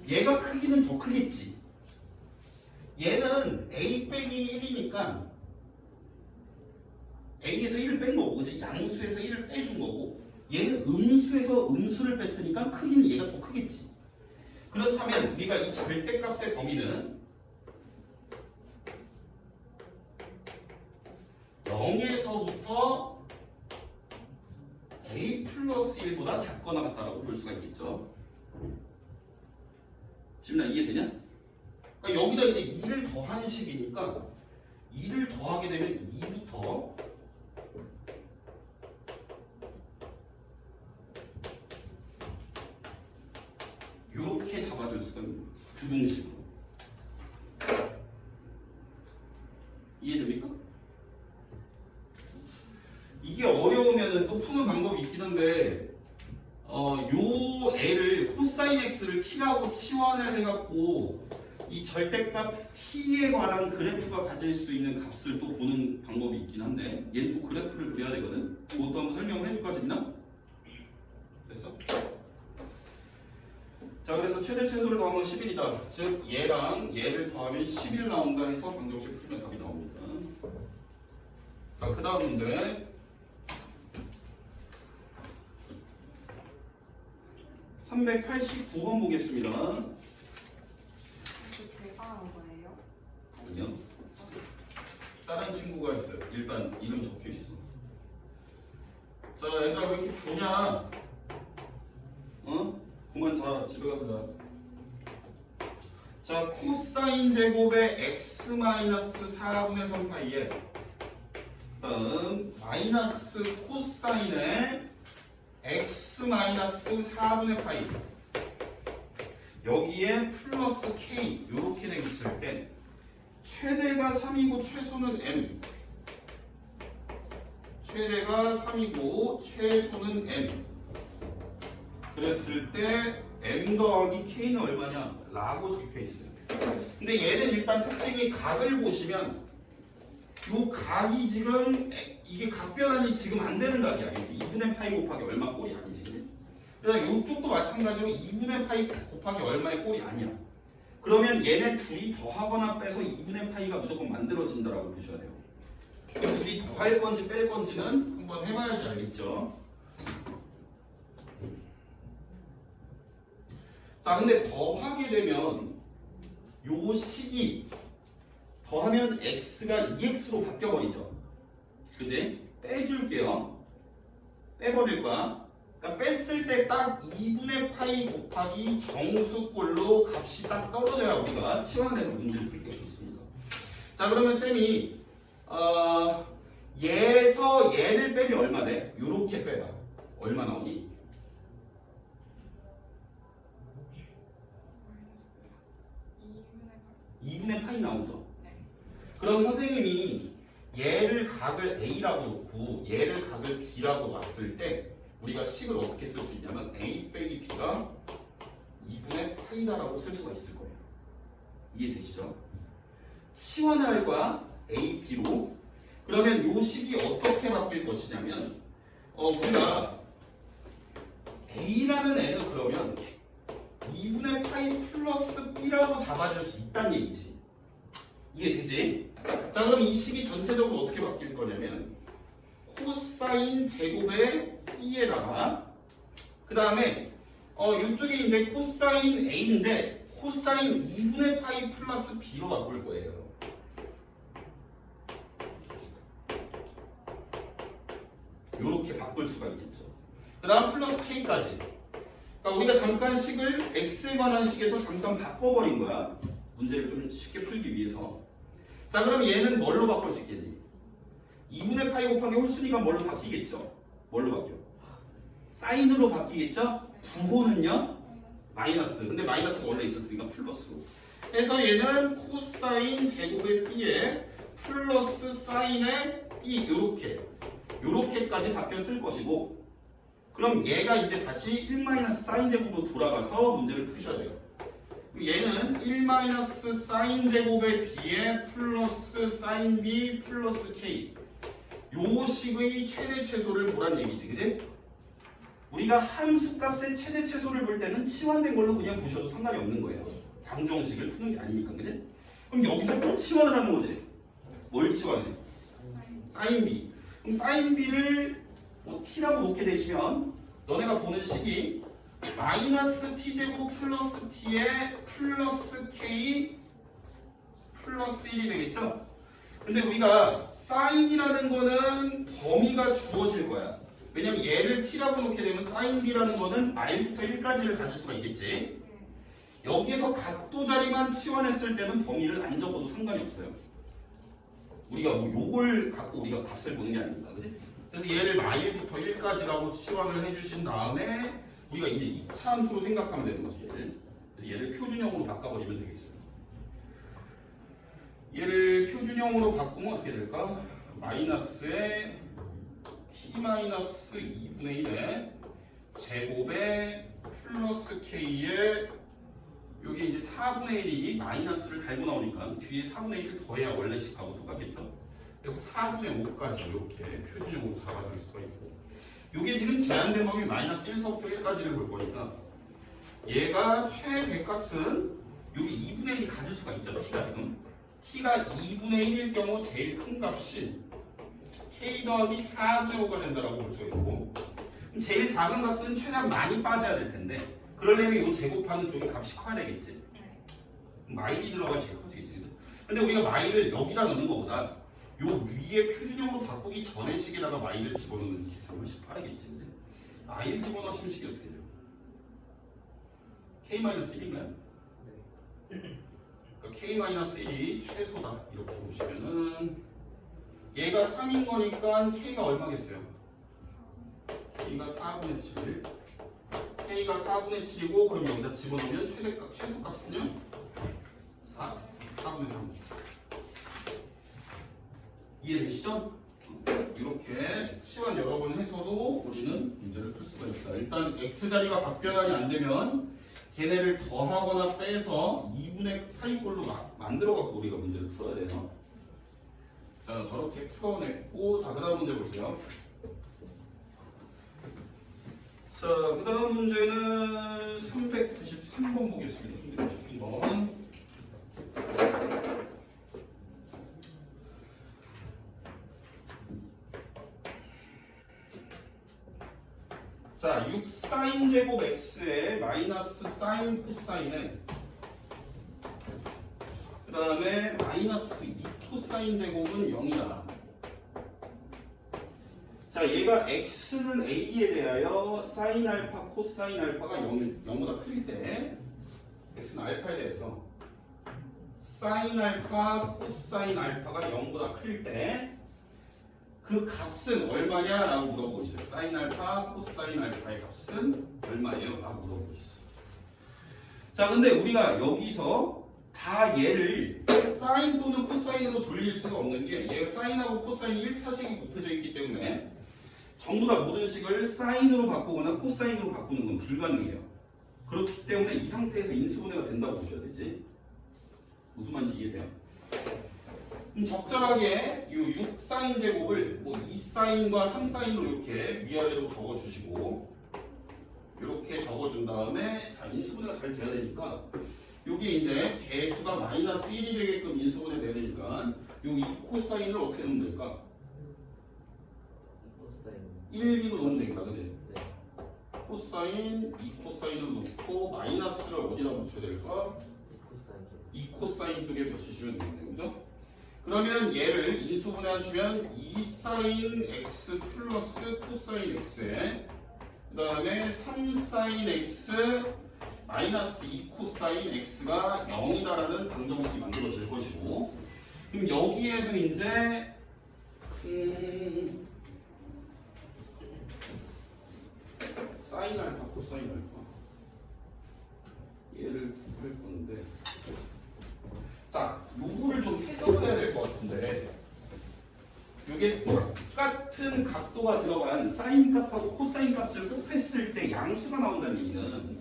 얘가 크기는 더 크겠지. 얘는 a 빼기 1이니까 a에서 1을 뺀 거고 이제 양수에서 1을 빼준 거고 얘는 음수에서 음수를 뺐으니까 크기는 얘가 더 크겠지. 그렇다면 우리가 이 절대값의 범위는 0에서부터 a 플러스 1보다 작거나 같다라고 볼 수가 있겠죠. 지금 나 이해되냐? 그러니까 여기다 이제 2를 더하는 식이니까 2를 더하게 되면 2부터 수가 있는 거예요. 부등식으로. 이해됩니까? 이게 어려우면은 또 푸는 방법이 있긴 한데 요 애를 코사인 x를 t라고 치환을 해갖고 이 절대값 t에 관한 그래프가 가질 수 있는 값을 또 보는 방법이 있긴 한데 얘는 또 그래프를 그려야 되거든. 그것도 한번 설명을 해줄까 재민아? 됐어? 자 그래서 최대 최소를 더하면 11이다. 즉 얘랑 얘를 더하면 11 나온다 해서 방정식 풀면 답이 나옵니다. 자 그 다음 문제 389번 보겠습니다. 제가 한 거예요? 아니요. 다른 친구가 있어요. 일단 이름 적혀 있어. 자, 얘들아 왜 이렇게 조냐? 그만 자. 집에 가서 자. 자, 코사인 제곱의 x 마이너스 4분의 3파이에 마이너스 코사인의 x 마이너스 4분의 파이 여기에 플러스 k 이렇게 돼 있을 때 최대가 3이고 최소는 m 최대가 3이고 최소는 m 그랬을 때 m 더하기 k는 얼마냐? 라고 적혀 있어요. 근데 얘는 일단 특징이 각을 보시면 요 각이 지금 이게 각변환이 지금 안 되는 각이야. 이렇게 2분의 파이 곱하기 얼마 꼴이 아니지, 그지? 그다음 이쪽도 마찬가지로 2분의 파이 곱하기 얼마의 꼴이 아니야. 그러면 얘네 둘이 더하거나 빼서 2분의 파이가 무조건 만들어진다라고 보셔야 돼요. 둘이 더할 건지 뺄 건지는 한번 해봐야지 알겠죠? 자, 근데 더하게 되면 요 식이 더하면 x가 2x로 바뀌어버리죠. 그지? 빼줄게요. 빼버릴 거야. 그러니까 뺐을 때 딱 2분의 파이 곱하기 정수꼴로 값이 딱 떨어져야 우리가 치환해서 문제를 풀 게 좋습니다. 자 그러면 쌤이 얘에서 얘를 빼면 얼마 돼? 요렇게 빼봐. 얼마 나오니? 2분의 파이 나오죠. 그럼 선생님이 얘를 각을 A라고 놓고 얘를 각을 B라고 놨을 때 우리가 식을 어떻게 쓸 수 있냐면 A 빼기 B가 2분의 파이다라고 쓸 수가 있을 거예요. 이해되시죠? 치환을 할 거야. A, B로. 그러면 요 식이 어떻게 바뀔 것이냐면 우리가 A라는 애는 그러면 2분의 파이 플러스 B라고 잡아줄 수 있다는 얘기지. 이해되지? 자 그럼 이 식이 전체적으로 어떻게 바뀔 거냐면 코사인 제곱의 B에다가 그 다음에 이쪽에 이제 코사인 A인데 코사인 2분의 파이 플러스 B로 바꿀 거예요. 요렇게 바꿀 수가 있겠죠. 그 다음 플러스 K까지. 그러니까 우리가 잠깐 식을 X에 관한 식에서 잠깐 바꿔버린 거야. 문제를 좀 쉽게 풀기 위해서. 자 그럼 얘는 뭘로 바꿀 수 있겠니? 2분의 파이 곱하기 홀수니까 뭘로 바뀌겠죠? 뭘로 바뀌어? 사인으로 바뀌겠죠? 부호는요? 마이너스. 근데 마이너스가 원래 있었으니까 플러스로. 해서 얘는 코사인 제곱의 B에 플러스 사인의 B 요렇게까지 바뀌었을 것이고 그럼 얘가 이제 다시 1 사인 제곱으로 돌아가서 문제를 푸셔야 돼요. 얘는 1 사인 제곱의 B에 플러스 사인 B 플러스 K 요 식의 최대 최소를 보란 얘기지, 그지? 우리가 함수 값의 최대 최소를 볼 때는 치환된 걸로 그냥 보셔도 상관이 없는 거예요. 방정식을 푸는 게 아니니까, 그지? 그럼 여기서 또 치환을 하는 거지. 뭘 치환해? 사인 B. 그럼 사인 B를 T라고 놓게 되시면 너네가 보는 식이 마이너스 T제곱 플러스 T에 플러스 K 플러스 1이 되겠죠? 근데 우리가 사인이라는 거는 범위가 주어질 거야. 왜냐면 얘를 T라고 놓게 되면 사인 B라는 거는 R부터 1까지를 가질 수가 있겠지. 여기에서 각도 자리만 치환했을 때는 범위를 안 적어도 상관이 없어요. 우리가 뭐 요걸 갖고 우리가 값을 보는 게 아닙니다. 그지? 그래서 얘를 R부터 1까지라고 치환을 해주신 다음에 우리가 이제 2차 함수로 생각하면 되는 거지, 얘를. 그래서 얘를 표준형으로 바꿔버리면 되겠어요. 얘를 표준형으로 바꾸면 어떻게 될까? 마이너스에 t-2분의 1의 제곱에 플러스 k에 여기 이제 4분의 1이 마이너스를 달고 나오니까 뒤에 4분의 1을 더해야 원래식하고 똑같겠죠? 그래서 4분의 5까지 이렇게 표준형으로 잡아줄 수가 있고, 이게 지금 제한된 범위 마이너스 1서부터 1까지를 볼 거니까 얘가 최대값은 여기 2분의 1이 가질 수가 있죠. t가 지금 t가 2분의 1일 경우 제일 큰 값이 k 더하기 4분의 5가 된다라고 볼 수 있고, 그럼 제일 작은 값은 최대한 많이 빠져야 될 텐데 그러려면 이 제곱하는 쪽이 값이 커야 되겠지. 마일이 들어가 제일 커지겠지. 그죠? 근데 우리가 마일을 여기다 넣는 것보다 요 위에 표준형으로 바꾸기 전에 식에다가 마일을 집어넣는 계산이 훨씬 빠르겠지. 그지? 마일 집어넣으시면 식이 어떻게 돼요? k-1인가요? 그러니까 k-1이 최소다 이렇게 보시면은 얘가 3인 거니까 k가 얼마겠어요? k가 4분의 7. k가 4분의 7이고 그럼 여기다 집어넣으면 최소값은요? 4분의 3. 이해되시죠? 이렇게 치환 여러 번 해서도 우리는 문제를 풀 수가 있다. 일단 x자리가 각변환이 안 되면 걔네를 더하거나 빼서 2분의 파이꼴로 만들어갖고 우리가 문제를 풀어야 돼요. 자, 저렇게 풀어냈고, 자, 그 다음 문제 볼게요. 자, 그 다음 문제는 393번 보겠습니다. 393번. 자, 6사인 제곱 x에 마이너스 사인 코사인에 그 다음에 마이너스 2 코사인 제곱은 0이다. 자, 얘가 x는 a에 대하여 사인 알파 코사인 알파가 0보다 클 때 x는 알파에 대해서 사인 알파 코사인 알파가 0보다 클 때 그 값은 얼마냐? 라고 물어보고 있어요. 사인 알파 코사인 알파의 값은 얼마예요? 라고 물어보고 있어요. 자, 근데 우리가 여기서 다 얘를 사인 또는 코사인으로 돌릴 수가 없는 게 얘가 사인하고 코사인이 1차식이 곱해져 있기 때문에 전부 다 모든 식을 사인으로 바꾸거나 코사인으로 바꾸는 건 불가능해요. 그렇기 때문에 이 상태에서 인수분해가 된다고 보셔야 되지. 무슨 말인지 이해돼요? 적절하게 이 6사인 제곱을 뭐 2사인과 3사인으로 이렇게 위아래로 적어주시고 이렇게 적어준 다음에 자, 인수분해가 잘 돼야 되니까 여기 이제 개수가 마이너스 1이 되게끔 인수분해 돼야 되니까 이 2코사인을 어떻게 넣으면 될까? 1, 2로 넣으면 되겠다, 그치? 네. 코사인, 2코사인을 넣고 마이너스를 어디다 붙여야 될까? 2코사인 쪽에 붙이시면 되겠네요, 그죠? 그러면 얘를 인수분해 하시면 2사인 x 플러스 코사인 x에 그 다음에 3사인 x 마이너스 2코사인 x가 0이다라는 방정식이 만들어질 것이고, 그럼 여기에서 이제 사인 알파 코사인 알파 얘를 구할 건데, 자, 요거를 좀 해석을 해야 될 것 같은데 이게 똑같은 각도가 들어간 사인 값하고 코사인 값을 곱했을 때 양수가 나온다는 얘기는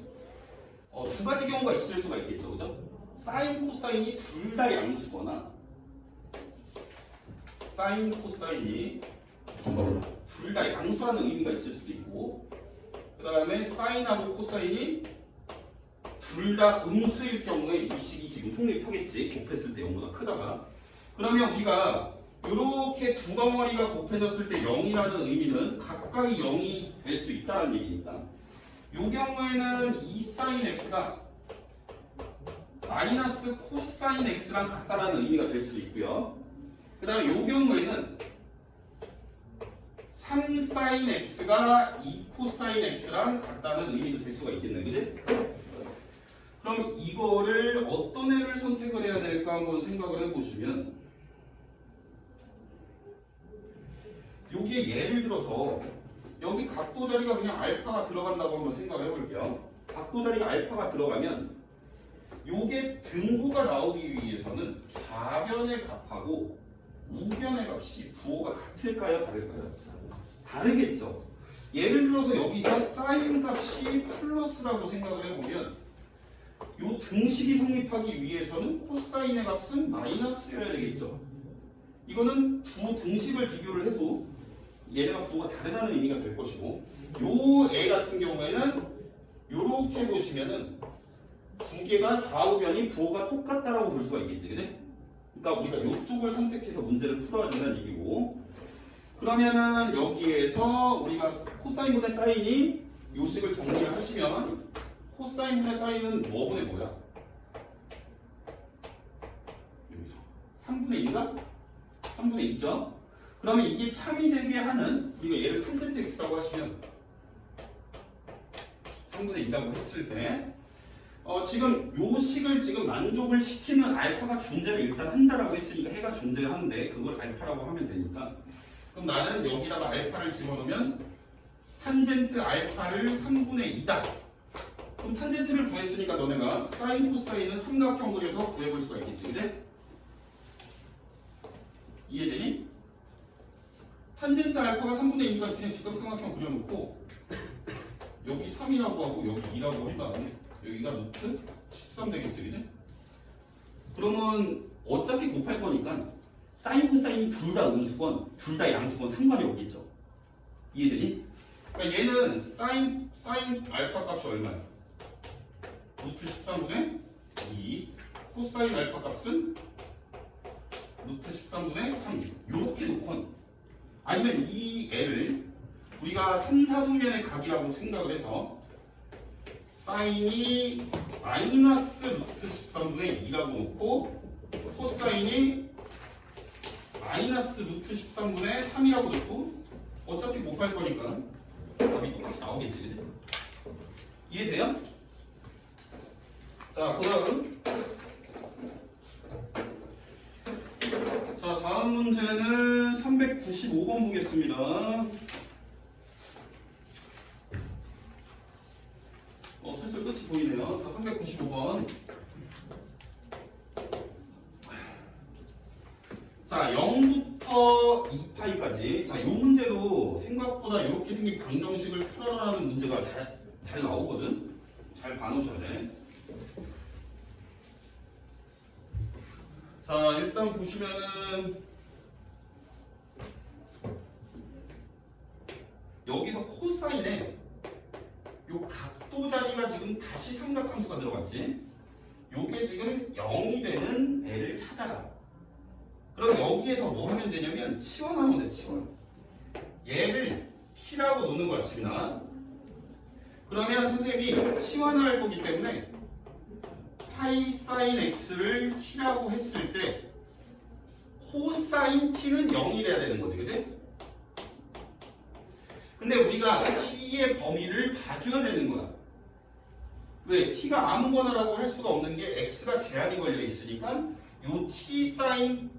두 가지 경우가 있을 수가 있겠죠, 그죠? 사인 코사인이 둘 다 양수거나 사인 코사인이 둘 다 양수라는 의미가 있을 수도 있고, 그 다음에 사인하고 코사인이 둘 다 음수일 경우에 이 식이 지금 성립하겠지. 곱했을 때 0보다 크다가. 그러면 우리가 이렇게 두 덩어리가 곱해졌을 때 0이라는 의미는 각각이 0이 될 수 있다는 얘기니까 이 경우에는 2사인 x가 마이너스 코사인 x랑 같다라는 의미가 될 수도 있고요. 그 다음에 이 경우에는 3사인 x가 2코사인 x랑 같다는 의미도 될 수가 있겠네, 그지? 그럼 이거를 어떤 애를 선택을 해야 될까 한번 생각을 해보시면, 여기에 예를 들어서 여기 각도 자리가 그냥 알파가 들어간다고 한번 생각을 해볼게요. 각도 자리가 알파가 들어가면 요게 등호가 나오기 위해서는 좌변의 값하고 우변의 값이 부호가 같을까요? 다를까요? 다르겠죠. 예를 들어서 여기서 사인 값이 플러스라고 생각을 해보면 요 등식이 성립하기 위해서는 코사인의 값은 마이너스여야 되겠죠. 이거는 두 등식을 비교를 해도 얘네가 부호가 다르다는 의미가 될 것이고 요 애 같은 경우에는 요렇게 보시면은 두 개가 좌우변이 부호가 똑같다라고 볼 수가 있겠지, 그지? 그러니까 우리가 요쪽을 선택해서 문제를 풀어야 된다는 얘기고 그러면은 여기에서 우리가 코사인분의 사인이 요 식을 정리를 하시면 코사인분의 사인은 뭐분의 뭐야? 여기서 3분의 2인가? 3분의 2죠? 그러면 이게 참이 되게 하는 우리가 얘를 탄젠트 x라고 하시면 3분의 2라고 했을 때 지금 요 식을 지금 만족을 시키는 알파가 존재를 일단 한다라고 했으니까 해가 존재를 하는데 그걸 알파라고 하면 되니까 그럼 나는 여기다가 알파를 집어넣으면 탄젠트 알파를 3분의 2다. 그럼 탄젠트를 구했으니까 너네가 사인 코사인은 삼각형 그려서 구해볼 수가 있겠지, 그래? 이해되니? 탄젠트 알파가 3분의 2니까 그냥 직각삼각형 그려놓고 여기 3이라고 하고 여기 2라고 한 다음에 여기가 루트 13 되겠지, 그지? 그러면 어차피 곱할 거니까 사인 코사인이 둘 다 음수건, 둘 다 양수건 상관이 없겠죠. 이해되니? 그러니까 얘는 사인 알파 값이 얼마야? 루트 13분의 2. 코사인 알파 값은 루트 13분의 3. 요렇게 놓건 아니면 이 애를 우리가 3, 4분면의 각이라고 생각을 해서 사인이 마이너스 루트 13분의 2라고 놓고 코사인이 마이너스 루트 13분의 3이라고 놓고 어차피 곱할 거니까 답이 똑같이 나오겠지, 그지? 이해돼요? 자, 그다음 자, 다음 문제는 395번 보겠습니다. 슬슬 끝이 보이네요. 자, 395번. 자, 0부터 2파이까지. 자, 이 문제도 생각보다 이렇게 생긴 방정식을 풀어라는 문제가 잘 나오거든. 잘 봐놓으셔야 돼. 자, 일단 보시면은 여기서 코사인에 요 각도 자리가 지금 다시 삼각함수가 들어갔지. 요게 지금 0이 되는 애를 찾아라. 그럼 여기에서 뭐 하면 되냐면 치환하면 돼, 치환. 얘를 t라고 놓는 거야, 지금. 그러면 선생님이 치환을 할 거기 때문에 파이 사인 x를 t라고 했을 때 코사인 t는 0이 돼야 되는 거지, 그지? 근데 우리가 t의 범위를 봐줘야 되는 거야. 왜? t가 아무거나라고 할 수가 없는 게 x가 제한이 걸려 있으니까 요 t 사인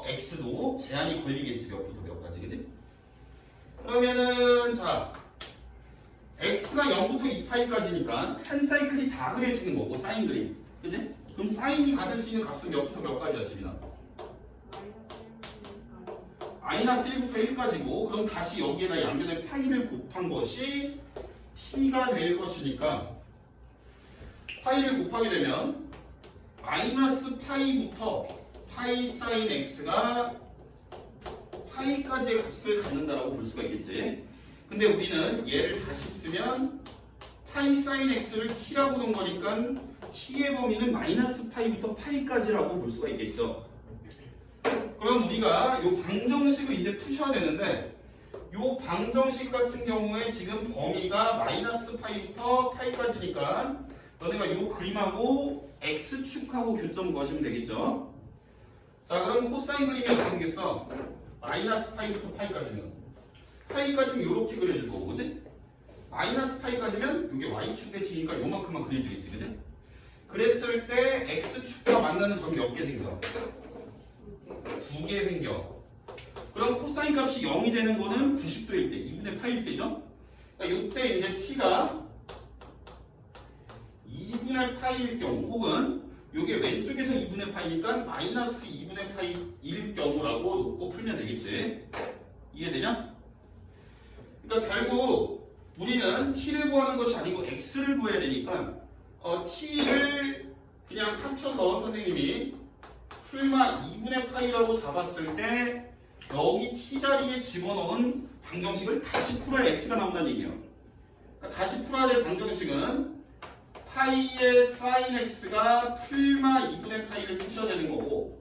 x도 제한이 걸리겠지, 몇부터 몇까지, 그지? 그러면은 자 x가 0부터 2파이까지니까 한 사이클이 다 그려지는 거고 사인 그림, 그지? 그럼 사인이 가질 수 있는 값은 몇부터 몇까지야, 지민아? 마이너스 1부터 1까지고 그럼 다시 여기에다 양변에 파이를 곱한 것이 t가 될 것이니까 파이를 곱하게 되면 마이너스 파이부터 파이 사인 x가 파이까지의 값을 갖는다라고 볼 수가 있겠지. 근데 우리는 얘를 다시 쓰면 파이 사인 x를 t라고 놓은 거니까 t의 범위는 마이너스 파이부터 파이까지라고 볼 수가 있겠죠. 그럼 우리가 이 방정식을 이제 푸셔야 되는데 이 방정식 같은 경우에 지금 범위가 마이너스 파이부터 파이까지니까 너네가 이 그림하고 x축하고 교점 구하시면 되겠죠. 자, 그럼 코사인 그림이 어떻게 생겼어? 마이너스 파이부터 파이까지면 파이까지면 이렇게 그려질 거고, 그지? 마이너스 파이까지면 이게 y축 대칭이니까 요만큼만 그려지겠지, 그지? 그랬을 때 x축과 만나는 점이 몇 개 생겨? 2개 생겨. 그럼 코사인 값이 0이 되는 거는 90도일 때, 2분의 파일 때죠? 그러니까 이때 이제 t가 2분의 파이일 경우 혹은 요게 왼쪽에서 2분의 파이니까 마이너스 2분의 파이일 경우라고 놓고 풀면 되겠지. 이해되냐? 그러니까 결국 우리는 t를 구하는 것이 아니고 x를 구해야 되니까 t를 그냥 합쳐서 선생님이 풀마 2분의 파이라고 잡았을 때 여기 t 자리에 집어넣은 방정식을 다시 풀어야 x가 나온다는 얘기예요. 그러니까 다시 풀어야 될 방정식은 파이의 sin x가 풀마 2분의 파이를 푸셔야 되는 거고,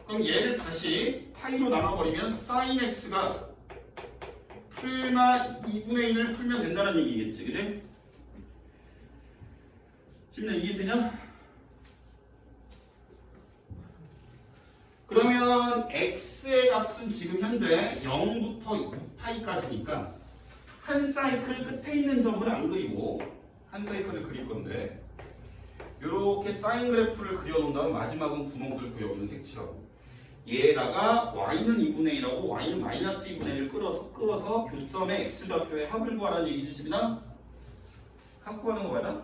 그럼 얘를 다시 파이로 나눠버리면 sin x가 풀마 2분의 1을 풀면 된다는 얘기겠지, 그지? 지금 이해되냐? 그러면 x의 값은 지금 현재 0부터 2파이까지니까 한 사이클 끝에 있는 점을 안 그리고 한 사이클을 그릴 건데, 이렇게 사인 그래프를 그려놓은 다음 마지막은 구멍 뚫고 여기는 색칠하고, 얘에다가 y는 2분의 1하고 y는 마이너스 2분의 1을 끌어서 교점의 x좌표의 합을 구하라는 얘기지, 집이나? 합 구하는 거 맞아?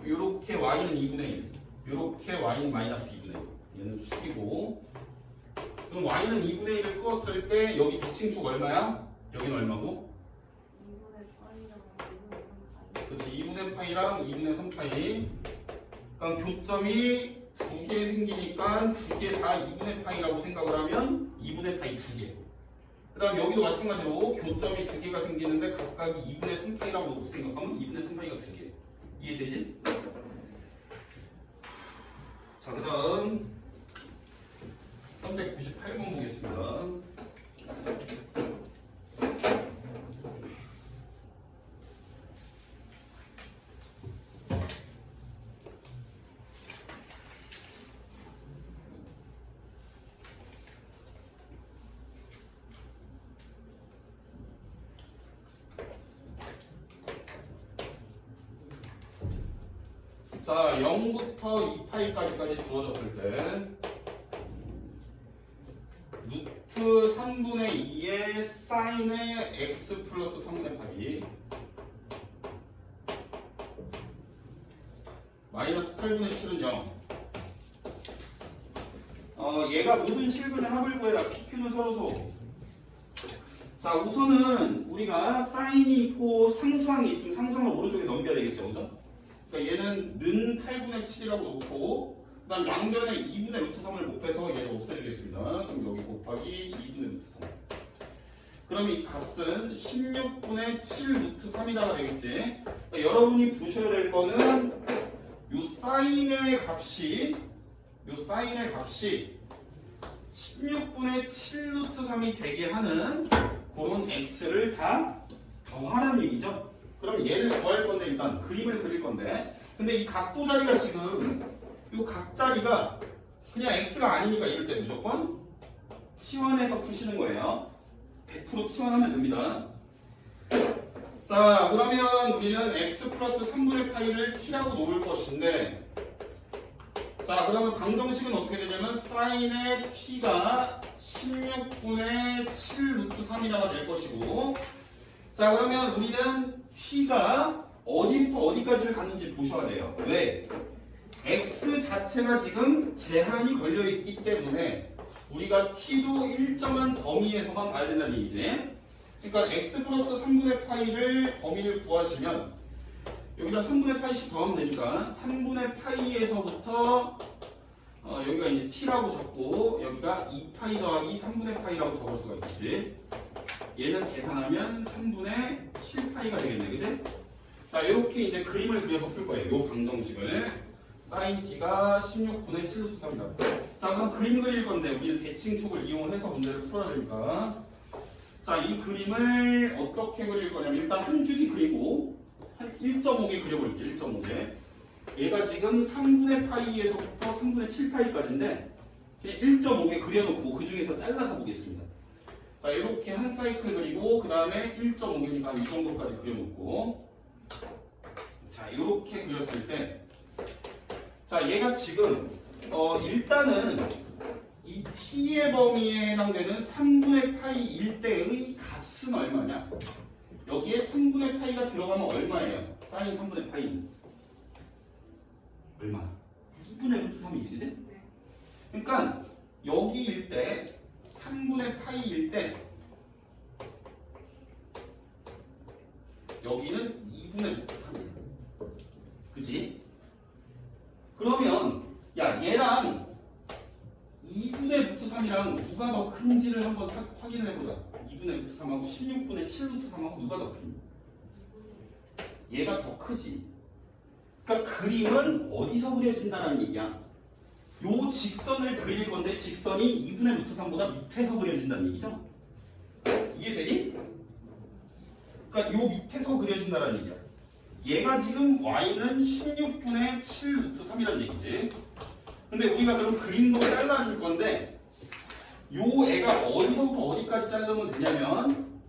요렇게 y는 2분의 1, 요렇게 y는 마이너스 2분의 1, 얘는 축이고, 그럼 y는 2분의 1을 끄었을 때 여기 대칭축 얼마야? 여기는 얼마고? 2분의 파이랑 2분의 3파이. 그렇지, 2분의 파이랑 2분의 3파이. 그러니까 교점이 두 개 생기니까 두 개 다 2분의 파이라고 생각을 하면 2분의 파이 두 개. 그 다음 여기도 마찬가지로 교점이 두 개가 생기는데 각각이 2분의 3파이라고 생각하면 2분의 3파이가 두 개. 이해되지? 자, 그 다음 398번 보겠습니다. 자, 0부터 2파이까지 주어졌을 때 루트 3분의 2의 사인의 x 플러스 3분의 파이 마이너스 8분의 7은 0. 얘가 모든 실근의 합을 구해라. PQ는 서로소. 자, 우선은 우리가 사인이 있고 상수항이 있으면 상수항을 오른쪽에 넘겨야 되겠죠, 그죠? 그러니까 얘는 는 8분의 7이라고 놓고, 그 다음 양변에 2분의 루트 3을 곱해서 얘를 없애주겠습니다. 그럼 여기 곱하기 2분의 루트 3. 그럼 이 값은 16분의 7 루트 3이다가 되겠지. 그러니까 여러분이 보셔야 될 거는 요 사인의 값이 16분의 7 루트 3이 되게 하는 그런 x를 다 더하라는 얘기죠. 그럼 얘를 구할 건데 일단 그림을 그릴 건데, 근데 이 각도 자리가 지금 이 각 자리가 그냥 x가 아니니까 이럴 때 무조건 치환해서 푸시는 거예요. 100% 치환하면 됩니다. 자, 그러면 우리는 x 플러스 3분의 파이를 t라고 놓을 것인데, 자, 그러면 방정식은 어떻게 되냐면 사인의 t가 16분의 7 루트 3이라가 될 것이고, 자, 그러면 우리는 t가 어디부터 어디까지를 갔는지 보셔야 돼요. 왜? x 자체가 지금 제한이 걸려있기 때문에 우리가 t도 일정한 범위에서만 가야 된다는 얘기지. 그러니까 x 플러스 3분의 파이를 범위를 구하시면 여기다 3분의 파이씩 더하면 되니까 3분의 파이에서부터 여기가 이제 t라고 적고 여기가 2파이 더하기 3분의 파이라고 적을 수가 있겠지. 얘는 계산하면 3분의 7파이가 되겠네, 그지? 자, 이렇게 이제 그림을 그려서 풀 거예요. 이 방정식을. 사인 t가 16분의 7 루트 3이다. 자, 그럼 그림 그릴 건데 우리는 대칭축을 이용해서 문제를 풀어야 되니까. 자, 이 그림을 어떻게 그릴 거냐면 일단 한 줄기 그리고 한 1.5개 그려볼게요. 1.5개. 얘가 지금 3분의 파이에서부터 3분의 7파이까지인데 1.5개 그려놓고 그 중에서 잘라서 보겠습니다. 자, 이렇게 한 사이클 그리고 그 다음에 1.5개니까 이 정도까지 그려놓고, 자, 이렇게 그렸을 때, 자, 얘가 지금 일단은 이 t의 범위에 해당되는 3분의 파이일 때의 값은 얼마냐? 여기에 3분의 파이가 들어가면 얼마예요? 사인 3분의 파이는 얼마? 2분의 루트 3이지, 그지? 네. 그러니까 여기일 때 3분의 파이일 때 여기는 2분의 루트 3이야. 그지? 그러면 야 얘랑 2분의 루트 3이랑 누가 더 큰지를 한번 확인을 해보자. 2분의 루트 3하고 16분의 7 루트 3하고 누가 더 크니? 얘가 더 크지. 그러니까 그림은 어디서 그려진다는 얘기야? 요 직선을 그릴 건데 직선이 2분의 루트 3보다 밑에서 그려진다는 얘기죠? 이해되니? 그러니까 요 밑에서 그려진다는 얘기야. 얘가 지금 y는 16분의 7 루트 3이라는 얘기지. 근데 우리가 그럼 그림도 잘라줄 건데 요 애가 어디서부터 어디까지 자르면 되냐면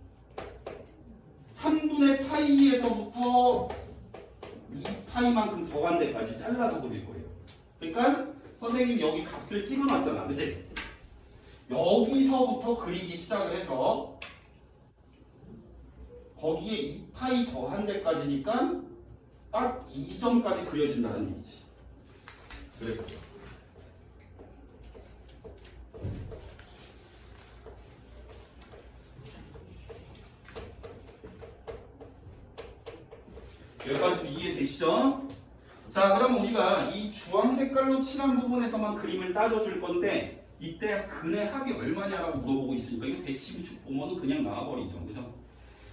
3분의 파이에서부터 2파이만큼 더 간 데까지 잘라서 그릴 거예요. 그러니까 선생님이 여기 값을 찍어놨잖아, 그치? 여기서부터 그리기 시작을 해서 거기에 2파이 더한 데까지니까 딱 이 점까지 그려진다는 얘기지. 그래. 여기까지 이해되시죠? 자, 그럼 우리가 이 주황 색깔로 칠한 부분에서만 그림을 따져줄 건데 이때 근의 합이 얼마냐라고 물어보고 있으니까 이거 대치구축 보면은 그냥 나와버리죠, 그죠?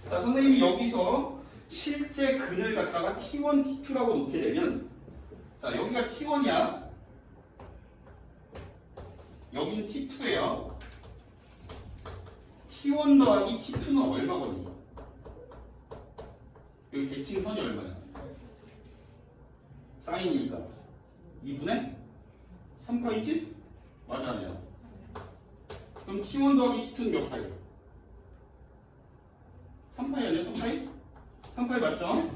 자, 선생님이 여기서 실제 근을 갖다가 T1, T2라고 놓게 되면 자, 여기가 T1이야. 여기는 T2예요. T1 더하기 T2는 얼마거든요? 여기 대칭선이 얼마야? 사인이니까 2분의 3파이지? 맞아, 아니야? 그럼 T1 더하기 T2는 몇 파이? 3파이 아니야? 3파이? 3파이 맞죠?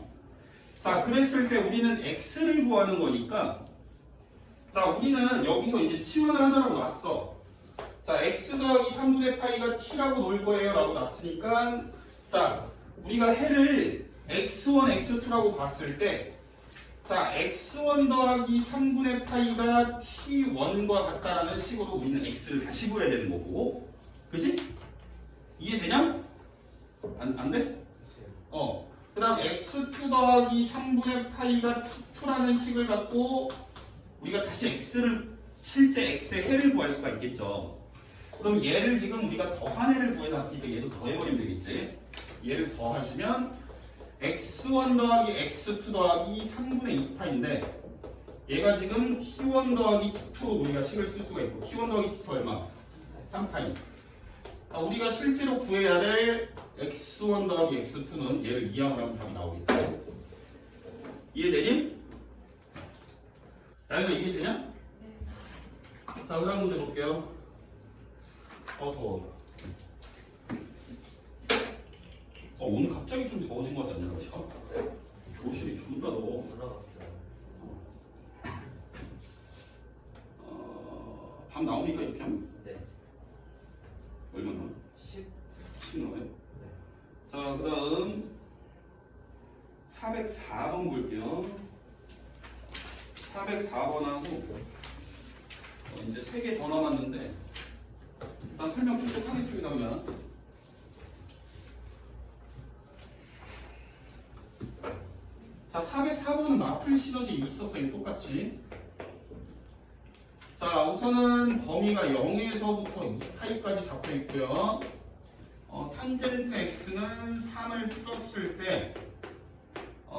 자, 그랬을 때 우리는 x를 구하는 거니까 자, 우리는 여기서 이제 치환을 하자라고 놨어. 자, x 더하기 3분의 파이가 t라고 놓을 거예요 라고 놨으니까 자, 우리가 해를 x1, x2라고 봤을 때 자, x1 더하기 3분의 파이가 t1과 같다라는 식으로 우리는 x를 다시 구해야 되는 거고, 그지? 이해되냐? 안 돼? 그 다음 x2 더하기 3분의 파이가 t2라는 식을 갖고 우리가 다시 x를 실제 x의 해를 구할 수가 있겠죠. 그럼 얘를 지금 우리가 더한 해를 구해놨으니까 얘도 더해버리면 되겠지. 얘를 더하시면 x1 더하기 x2 더하기 3분의 2파인데 얘가 지금 t1 더하기 t2로 우리가 식을 쓸 수가 있고 t1 더하기 t2 얼마? 3파이. 우리가 실제로 구해야 될 x1 더하기 x2는 얘를 이항을 하면 답이 나오겠다. 이해되니? 나연아 이해되냐? 네. 자, 그다음 문제 볼게요. 더워. 오늘 갑자기 좀 더워진 것 같지 않냐, 날씨가? 교실이 존나 더워. 밤 나오니까 이렇게 하면? 네. 얼마나? 10. 10 나와요? 네. 자, 그 다음 404번 볼게요. 404번하고 이제 3개 더 남았는데 일단 설명 쭉 하겠습니다. 그냥 자, 404번은 마플 시너지 있었어요. 똑같이. 자, 우선은 범위가 0에서부터 2파이까지 잡혀 있고요. 탄젠트 x는 3을 풀었을 때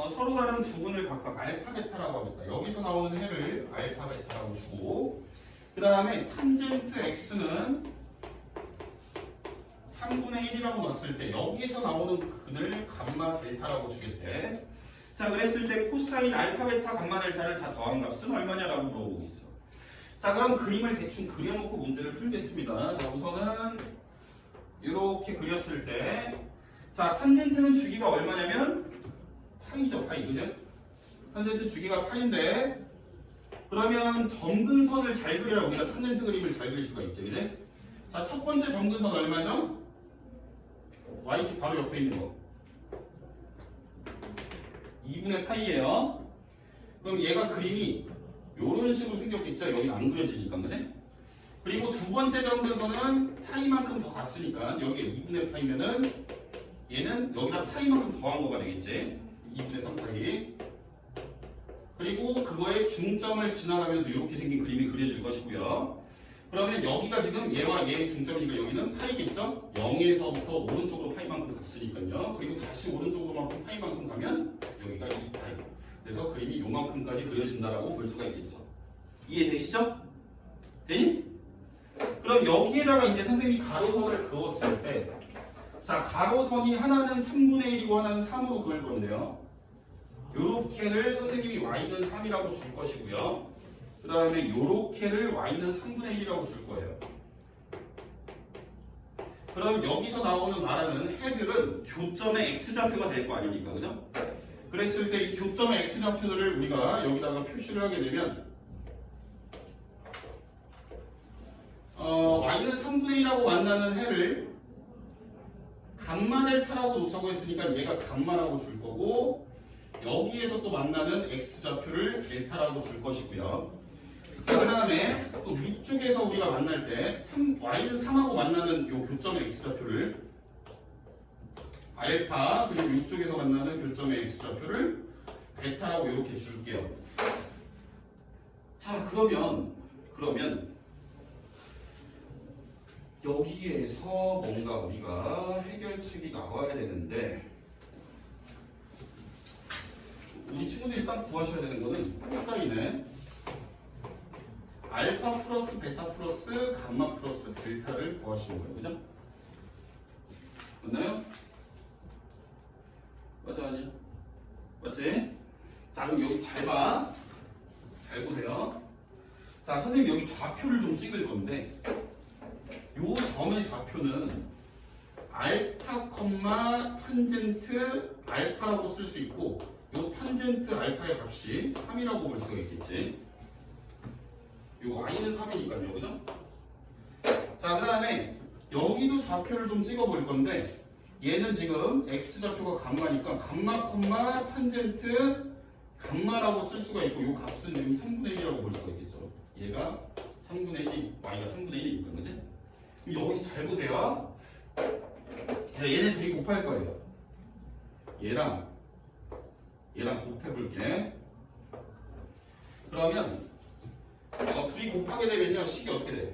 서로 다른 두 분을 각각 알파 베타라고 하겠다. 여기서 나오는 해를 알파 베타라고 주고 그 다음에 탄젠트 x는 3분의 1이라고 놨을 때 여기서 나오는 근을 감마 델타라고 주겠대. 자, 그랬을 때 코사인 알파 베타 감마 델타를 다 더한 값은 얼마냐라고 물어보고 있어. 자, 그럼 그림을 대충 그려놓고 문제를 풀겠습니다. 자, 우선은 이렇게 그렸을 때 자, 탄젠트는 주기가 얼마냐면 파이죠, 파이. 그죠? 탄젠트 주기가 파인데 그러면 점근선을 잘 그려야 우리가 탄젠트 그림을 잘 그릴 수가 있죠. 그죠? 자, 첫 번째 점근선 얼마죠? y축 바로 옆에 있는 거 2분의 파이예요. 그럼 얘가 그림이 요런 식으로 생겼겠죠? 여기 안 그려지니까, 그지? 그리고 두 번째 정도에서는 파이만큼 더 갔으니까 여기에 2분의 파이면은 얘는 여기다 파이만큼 더한 거가 되겠지? 2분의 3 파이. 그리고 그거의 중점을 지나가면서 이렇게 생긴 그림이 그려질 것이고요. 그러면 여기가 지금 얘와 얘의 중점이니까 여기는 파이겠죠? 0에서부터 오른쪽으로 파이만큼 갔으니까요. 그리고 다시 오른쪽으로만큼 파이만큼 가면 여기가 2파이. 그래서 그림이 요만큼까지 그려진다라고 볼 수가 있겠죠. 이해되시죠? 되니? 그럼 여기에다가 이제 선생님이 가로선을 그었을 때, 자, 가로선이 하나는 3분의 1이고 하나는 3으로 그을 건데요. 요렇게를 선생님이 y는 3이라고 줄 것이고요. 그 다음에 요렇게를 y는 3분의 1이라고 줄 거예요. 그럼 여기서 나오는 말하는 헤드는 교점의 x좌표가 될 거 아닙니까? 그죠? 그랬을 때 이 교점의 x좌표를 우리가 여기다가 표시를 하게 되면 y는 3분의 1하고 만나는 해를 감마 델타라고 놓자고 했으니까 얘가 감마라고 줄 거고, 여기에서 또 만나는 x좌표를 델타라고 줄 것이고요. 자, 그 다음에 또 위쪽에서 우리가 만날 때 y는 3하고 만나는 요 교점의 x좌표를 알파, 그리고 위쪽에서 만나는 교점의 x좌표를 베타라고 이렇게 줄게요. 자, 그러면 여기에서 뭔가 우리가 해결책이 나와야 되는데, 우리 친구들이 일단 구하셔야 되는 거는 코사인의 알파 플러스 베타 플러스 감마 플러스 델타를 구하시는 거예요. 그죠? 맞나요? 맞아, 아니야? 맞지? 자, 그럼 여기 잘 봐. 잘 보세요. 자, 선생님 여기 좌표를 좀 찍을 건데, 요 점의 좌표는 알파, 탄젠트 알파라고 쓸 수 있고, 요 탄젠트 알파의 값이 3이라고 볼 수가 있겠지. 요 y는 3이니까요, 그죠? 자, 그 다음에 여기도 좌표를 좀 찍어 볼 건데, 얘는 지금 x좌표가 감마니까 감마, 탄젠트 감마라고 쓸 수가 있고, 요 값은 지금 3분의 1이라고 볼 수가 있겠죠. 얘가 3분의 1, y가 3분의 1이니까, 그지? 그럼 여기서 잘 보세요. 자, 얘네 둘이 곱할 거예요. 얘랑 곱해볼게. 그러면 둘이 곱하게 되면요, 식이 어떻게 돼?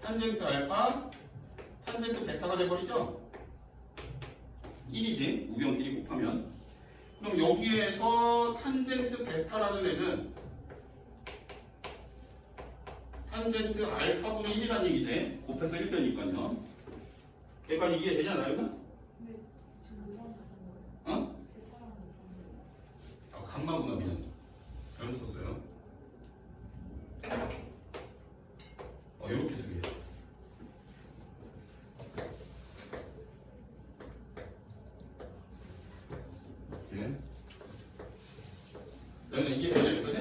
탄젠트 알파, 탄젠트 베타가 돼버리죠? 1이지, 우변끼리 곱하면. 그럼 여기에서 탄젠트 베타라는 애는 탄젠트 알파분의 1이라는 얘기지. 곱해서 1변이니까요. 여기까지 이해되냐, 나이가? 네, 지금 뭐라고 하는 거예요? 어? 베타라는 거. 감마구나, 미안. 잘못 썼어요. 요렇게 두 개. 이렇게. 그러면 이게 되냐, 그지?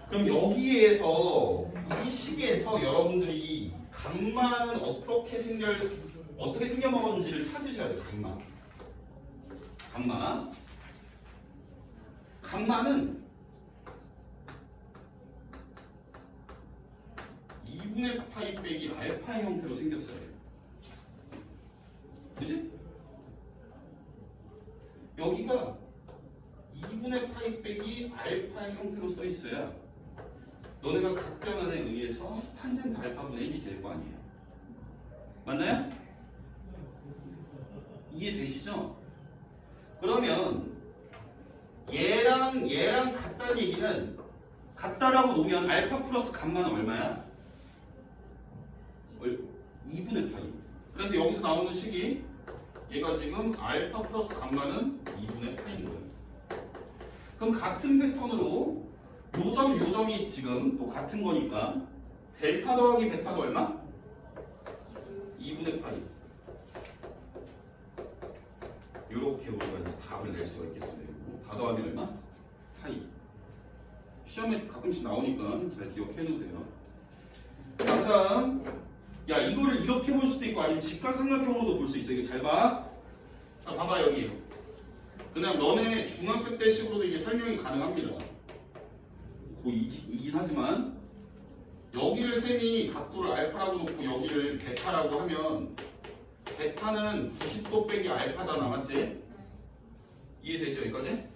그럼 여기에서 이 식에서 여러분들이 감마는 어떻게 생겨먹었는지를 찾으셔야 돼요. 감마는 2분의 파이 빼기 알파의 형태로 생겼어요. 그지? 여기가 2분의 파이 빼기 알파의 형태로 써 있어야 너네가 각변환에 의해서 탄젠트 알파분의 1이 될 거 아니에요. 맞나요? 이해되시죠? 그러면 얘랑 같다는 얘기는, 같다라고 놓으면 알파 플러스 감마는 얼마야? 2분의 파이. 그래서 여기서 나오는 식이 얘가 지금 알파 플러스 감마는 2분의 파이인 거예요. 그럼 같은 패턴으로 요점이 지금 또 같은 거니까 델타 더하기 베타도 얼마? 2분의 파이. 이렇게 우리가 이제 답을 낼 수가 있겠습니다. 다 더하면 얼마? 파이. 시험에 가끔씩 나오니까 잘 기억해 놓으세요. 자, 그다음 이거를 이렇게 볼 수도 있고 아니면 직각삼각형으로도 볼 수 있어. 이거 잘 봐. 자, 봐봐 여기. 그냥 너네 중학교 때 식으로도 이게 설명이 가능합니다. 이긴 하지만 여기를 셈이 각도를 알파라고 놓고 여기를 베타라고 하면 베타는 90도 빼기 알파잖아, 맞지? 이해되죠 여기까지?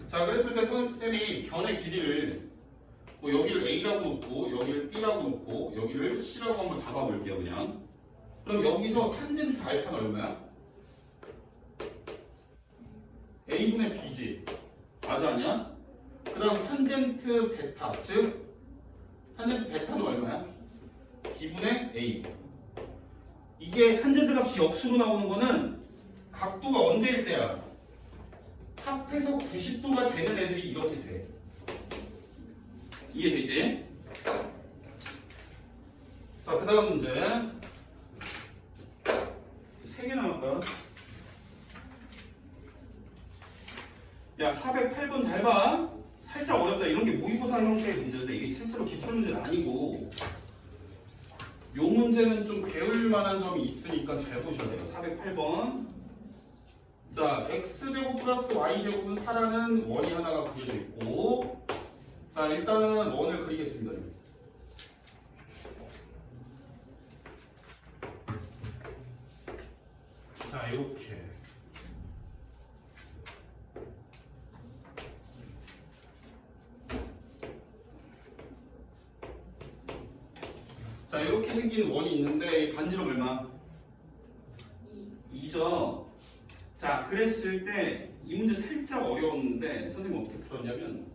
자, 그랬을 때 쌤이 변의 길이를 뭐 여기를 A라고 놓고 여기를 B라고 놓고 여기를 C라고 한번 잡아볼게요 그냥. 그럼 여기서 탄젠트 알파는 얼마야? A분의 B지. 맞아 아니야? 그 다음 탄젠트 베타, 즉 탄젠트 베타는 얼마야? B분의 A. 이게 탄젠트 값이 역수로 나오는 거는 각도가 언제일 때야? 합해서 90도가 되는 애들이 이렇게 돼. 이해되지? 자, 그 다음 문제 3개 남았다. 야, 408번 잘 봐. 살짝 어렵다. 이런 게 모의고사 형태의 문제인데 이게 실제로 기출문제는 아니고 요 문제는 좀 배울 만한 점이 있으니까 잘 보셔야 돼요. 408번. 자, x제곱 플러스 y제곱은 4라는 원이 하나가 그려져 있고, 자, 일단은 원을 그리겠습니다. 자, 이렇게. 자, 이렇게 생긴 원이 있는데 반지름 얼마? 2죠. 자, 그랬을 때 이 문제 살짝 어려웠는데 선생님 어떻게 풀었냐면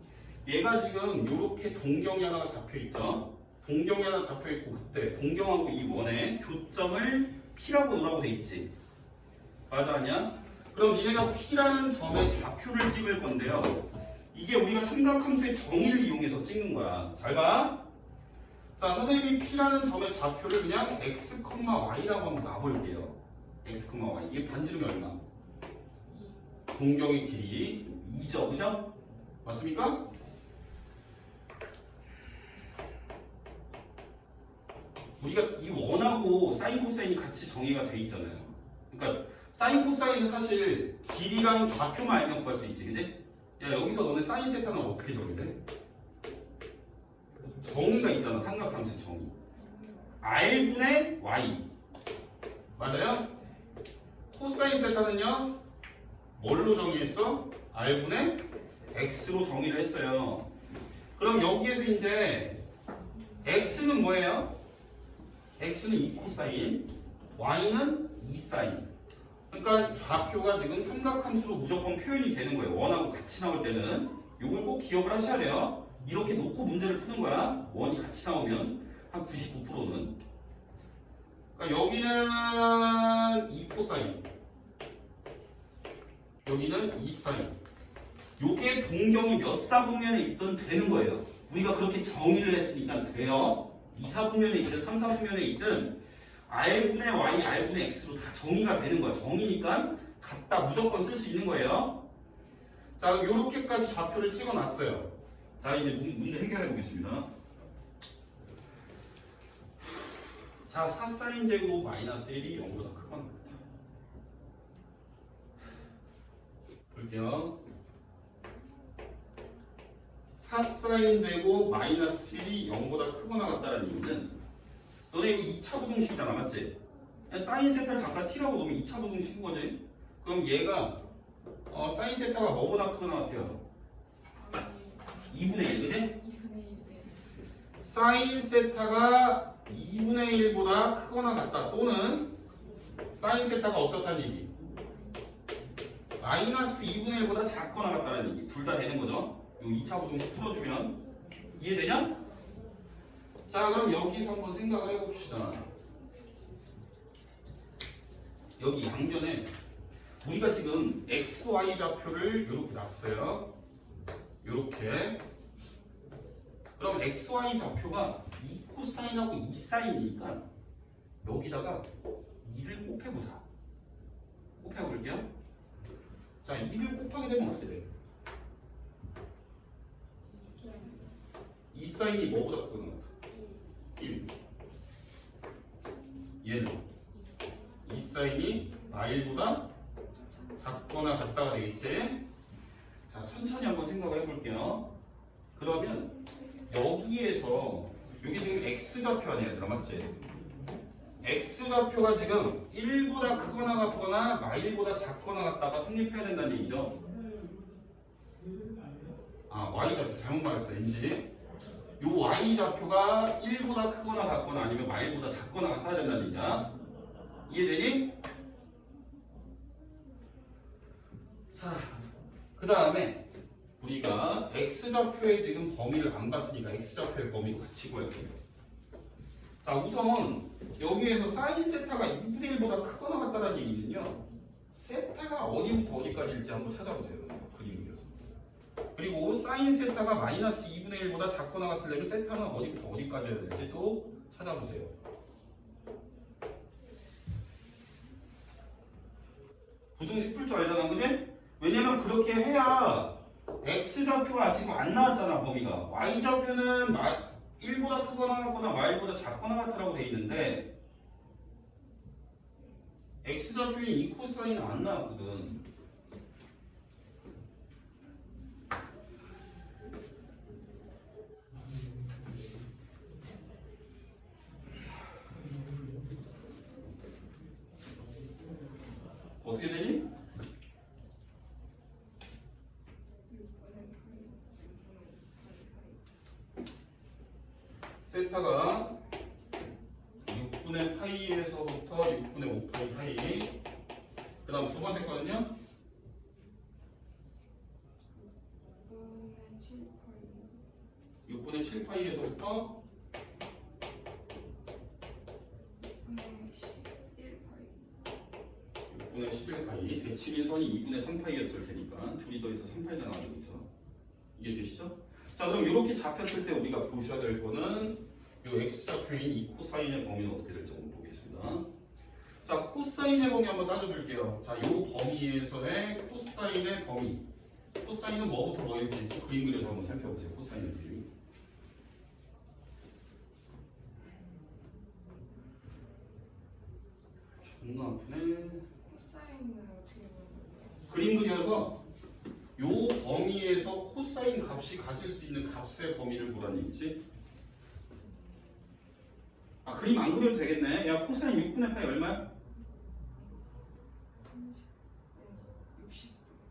얘가 지금 이렇게 동경이 하나가 잡혀 있죠. 동경이 하나 잡혀 있고 그때 동경하고 이 원의 교점을 P라고 놓으라고 돼 있지. 맞아 아니야? 그럼 니네가 P라는 점의 좌표를 찍을 건데요. 이게 우리가 삼각함수의 정의를 이용해서 찍는 거야. 잘 봐. 자, 선생님이 P라는 점의 좌표를 그냥 x, y라고 한번 놔볼게요. x, y. 이게 반지름이 얼마? 동경의 길이 2죠, 그죠? 맞습니까? 우리가 이 원하고 사인 코사인이 같이 정의가 돼 있잖아요. 그러니까 사인 코사인은 사실 길이랑 좌표만 알면 구할 수 있지, 그지? 야, 여기서 너네 사인 세타는 어떻게 정의돼? 정의가 있잖아, 삼각함수 정의. R분의 Y. 맞아요? 코사인 세타는요? 뭘로 정의했어? R분의 X로 정의를 했어요. 그럼 여기에서 이제 X는 뭐예요? X는 2코사인, Y는 2사인. 그러니까 좌표가 지금 삼각함수로 무조건 표현이 되는 거예요. 원하고 같이 나올 때는. 이걸 꼭 기억을 하셔야 돼요. 이렇게 놓고 문제를 푸는 거야. 원이 같이 나오면 한 99%는. 그러니까 여기는 2코사인, 여기는 2사인. 요게 동경이 몇 사분면에 있든 되는 거예요. 우리가 그렇게 정의를 했으니까 돼요. 2사분면에 있든 3사분면에 있든 R분의 Y, R분의 X로 다 정의가 되는 거야. 정의니까 갖다 무조건 쓸 수 있는 거예요. 자, 요렇게까지 좌표를 찍어놨어요. 자, 이제 문제 해결해 보겠습니다. 자, 4사인 제곱 마이너스 1이 0보다 크거나 같다. 볼게요. 4사인 제곱 마이너스 1이 0보다 크거나 같다는 이유는 너네 이거 2차 부등식이잖아, 맞지? 사인 세타를 잠깐 t라고 놓으면 2차 부등식인 거지. 그럼 얘가 사인 세타가 뭐보다 크거나 같아요? 2분의 1, 그지? 2분의 1. 사인 세타가 2분의 1보다 크거나 같다. 또는 사인 세타가 어떻다는 얘기? 마이너스 2분의 1보다 작거나 같다는 얘기. 둘 다 되는 거죠. 요 2차 부등식 풀어주면 이해되냐? 자, 그럼 여기서 한번 생각을 해봅시다. 여기 양변에 우리가 지금 x, y 좌표를 이렇게 놨어요. 이렇게. 그럼 x, y 좌표가 2코사인하고 2사인이니까 여기다가 2를 곱해보자. 곱해볼게요. 자, 2를 곱하게 되면 어떻게 돼? 2사인이 뭐보다 크거나 같아? 1. 얘는 2사인이 r보다 작거나 같다가 되겠지? 자, 천천히 한번 생각을 해볼게요. 그러면 여기에서 여기 지금 x좌표 아니야 얘들아, 맞지? x좌표가 지금 1보다 크거나 같거나 마일보다 작거나 같다가 성립해야 된다는 얘기죠. 아, y좌표 잘못 말했어. 왠지 요 y좌표가 1보다 크거나 같거나 아니면 마일보다 작거나 같아야 된다는 얘기야. 이해되니? 자, 그 다음에 우리가 x좌표의 지금 범위를 안 봤으니까 x좌표의 범위도 같이 구할게요. 자, 우선 여기에서 사인 세타가 2분의 1보다 크거나 같다는 얘기는요, 세타가 어디부터 어디까지일지 한번 찾아보세요. 그림 그려서. 그리고 사인 세타가 마이너스 2분의 1보다 작거나 같으려면 세타는 어디부터 어디까지 해야 될지 또 찾아보세요. 부등식 풀 줄 알잖아, 그지? 왜냐면 그렇게 해야 x좌표가 지금 안 나왔잖아, 범위가. y좌표는 1보다 크거나 같거나 마일보다 작거나 같으라고 돼 있는데 x좌표인 이 코사인은 안 나왔거든. 어떻게 되니? 세타가 6분의 파이에서부터 6분의 5파이 사이. 그 다음 두 번째 거는요? 6분의 7파이에서부터 6분의 11파이. 대치민선이 2분의 3파이였을 테니까 둘이 더해서 3파이가 나오는 거죠. 이해되시죠? 자, 그럼 이렇게 잡혔을 때 우리가 보셔야 될 거는 이 x좌표인 이 코사인의 범위는 어떻게 될지 한번 보겠습니다. 자, 코사인의 범위 한번 따져줄게요. 자, 이 범위에서의 코사인의 범위. 코사인은 뭐부터 뭐일지 그림 그려서 한번 살펴보세요. 코사인의 그림. 존나 아프네. 코사인을 어떻게 보는 거예요? 그림 그려서 요 범위에서 코사인 값이 가질 수 있는 값의 범위를 보라는 얘기지. 아, 그림 안 그려도 되겠네. 야, 코사인 6분의 파이 얼마야?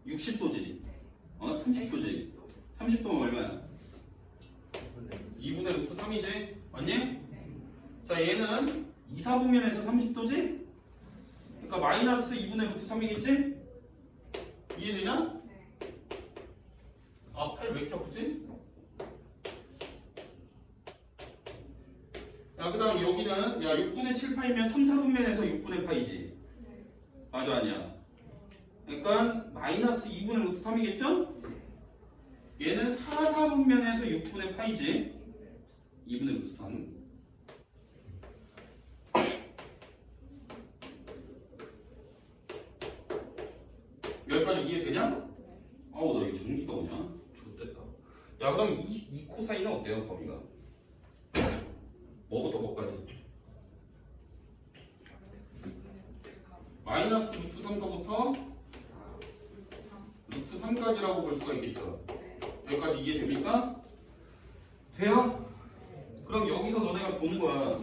60도지. 어? 30도지. 30도면 얼마야? 2분의 루트 3이지? 맞니? 자, 얘는 2, 4분면에서 30도지? 그러니까 마이너스 2분의 루트 3이겠지? 이해되냐? 아, 팔 왜 이렇게 아프지? 야, 그 다음 여기는 야 6분의 7파이면 3, 4분면에서 6분의 파이지? 맞아, 아니야? 그러니까 마이너스 2분의 루트 3이겠죠? 얘는 4, 4분면에서 6분의 파이지? 2분의 루트 3. 여기까지 이해되냐? 아우, 나 이거 전기가 오냐? 좋됐다. 야, 그럼 이 코사인은 어때요, 범위가? 뭐부터 뭐까지? 마이너스 루트 3서부터 루트 3까지라고 볼 수가 있겠죠. 여기까지 이해됩니까? 돼요? 그럼 여기서 너네가 보는 거야.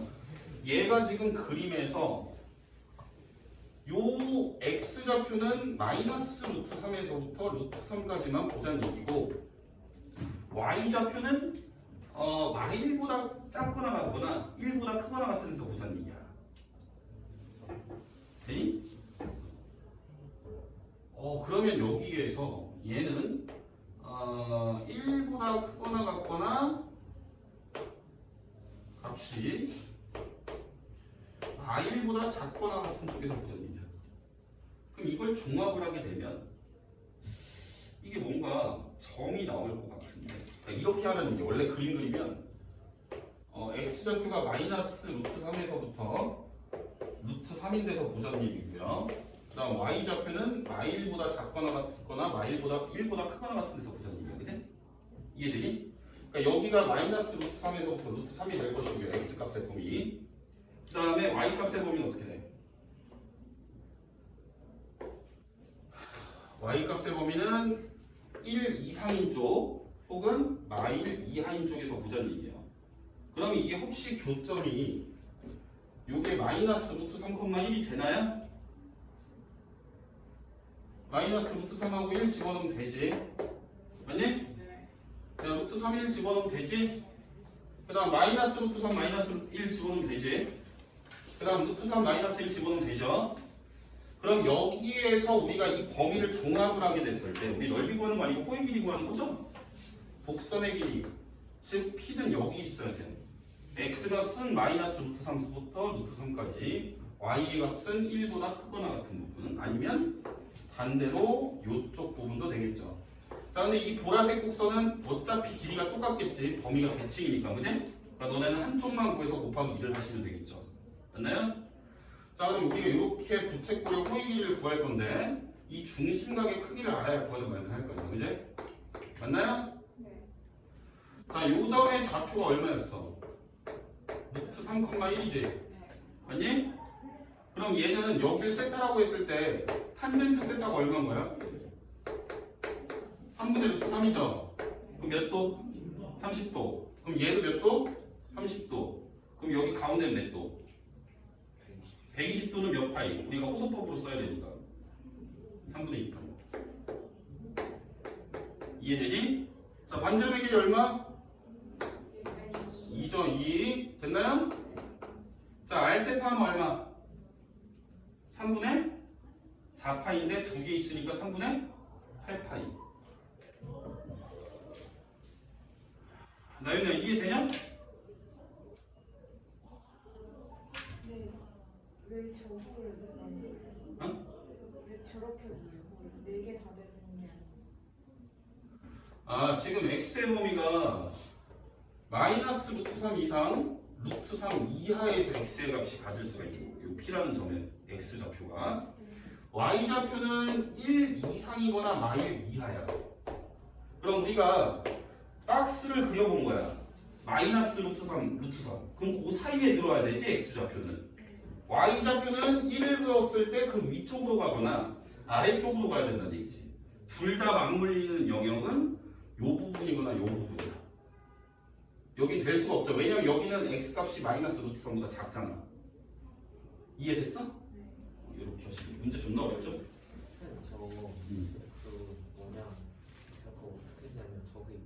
얘가 지금 그림에서 요 x좌표는 마이너스 루트 3에서부터 루트 3까지만 보자는 얘기고, y좌표는 마일보다 작거나 같거나 1보다 크거나 같은 데서 보자는 얘기야. 되니? 그러면 여기에서 얘는 1보다 크거나 같거나 값이 마일보다 작거나 같은 쪽에서 보자는 얘기야. 그럼 이걸 종합을 하게 되면 이게 뭔가 점이 나올 것 같은데, 그러니까 이렇게 하는 게 원래 그림 그리면 x좌표가 마이너스 루트 3에서부터 루트 3인 데서 보자는 얘기고요. 그 다음 y좌표는 마일보다 작거나 같거나 마일보다 1보다 크거나 같은 데서 보자는 얘기야. 그치? 이해되니? 그러니까 여기가 마이너스 루트 3에서부터 루트 3이 될 것이고요. x값의 범위. 그 다음에 y값의 범위는 어떻게 돼? y값의 범위는 1 이상인 쪽 혹은 마일 이하인 쪽에서 보자는 얘기예요. 그럼 이게 혹시 교점이 요게 마이너스 루트 3,1이 되나요? 마이너스 루트 3하고 1 집어넣으면 되지. 맞니? 네. 그냥 루트 3, 1 집어넣으면 되지. 그 다음 마이너스 루트 3 마이너스 1 집어넣으면 되지. 그 다음 루트 3 마이너스 1 집어넣으면 되죠. 그럼 여기에서 우리가 이 범위를 종합을 하게 됐을 때 우리 넓이 구하는 거 아니고 호의 길이 구하는 거죠? 복선의 길이 즉 P는 여기 있어야 돼. X값은 마이너스 루트 3부터 루트 3까지 Y의 값은 1보다 크거나 같은 부분 아니면 반대로 이쪽 부분도 되겠죠. 자 근데 이 보라색 곡선은 어차피 길이가 똑같겠지. 범위가 대칭이니까 그지? 그러니까 너네는 한쪽만 구해서 곱하기 2를 하시면 되겠죠. 맞나요? 자 그럼 우리가 이렇게 부채꼴의 호의 길이를 구할 건데 이 중심각의 크기를 알아야 구하는 말을 할 거예요. 그지? 맞나요? 네. 자 요점의 좌표가 얼마였어? 루트 3,1이지? 네. 맞니? 그럼 얘는 여기를 세타라고 했을 때 탄젠트 세타가 얼마인 거야? 3분의 루트 3이죠? 그럼 몇 도? 30도. 그럼 얘도 몇 도? 30도. 그럼 여기 가운데는 몇 도? 120도는 몇 파이? 우리가 호도법으로 써야 되니까 3분의 2파이. 이해되니? 자 반지름의 길이 얼마? 2죠 2. 됐나요? 자 R세타 하면 얼마? 3분의 4파이인데 두 개 있으니까 3분의 8파이. 나윤아 이해되냐? 네. 왜 저거를 만들어요? 응? 왜 저렇게 보여요? 4개 다 되는 게 아 지금 x의 범위가 마이너스 루트 3 이상 루트 3 이하에서 x의 값이 가질 수가 있고 이 p라는 점에 x 좌표가 y 좌표는 1 이상이거나 마일 이하야. 그럼 우리가 박스를 그려본 거야. 마이너스 루트 3 루트 3 그럼 그 사이에 들어와야 되지 x 좌표는. y 좌표는 1을 그었을 때 그 위쪽으로 가거나 아래쪽으로 가야 된다는 얘기지. 둘 다 맞물리는 영역은 요 부분이거나 요 부분이야. 여긴 될 수가 없죠. 왜냐면 여기는 x 값이 마이너스 루트 3보다 작잖아. 이해됐어? 이렇게 하시면 문제 존나 어렵죠? 저 그 뭐냐 제가 어떻게 했냐면 저기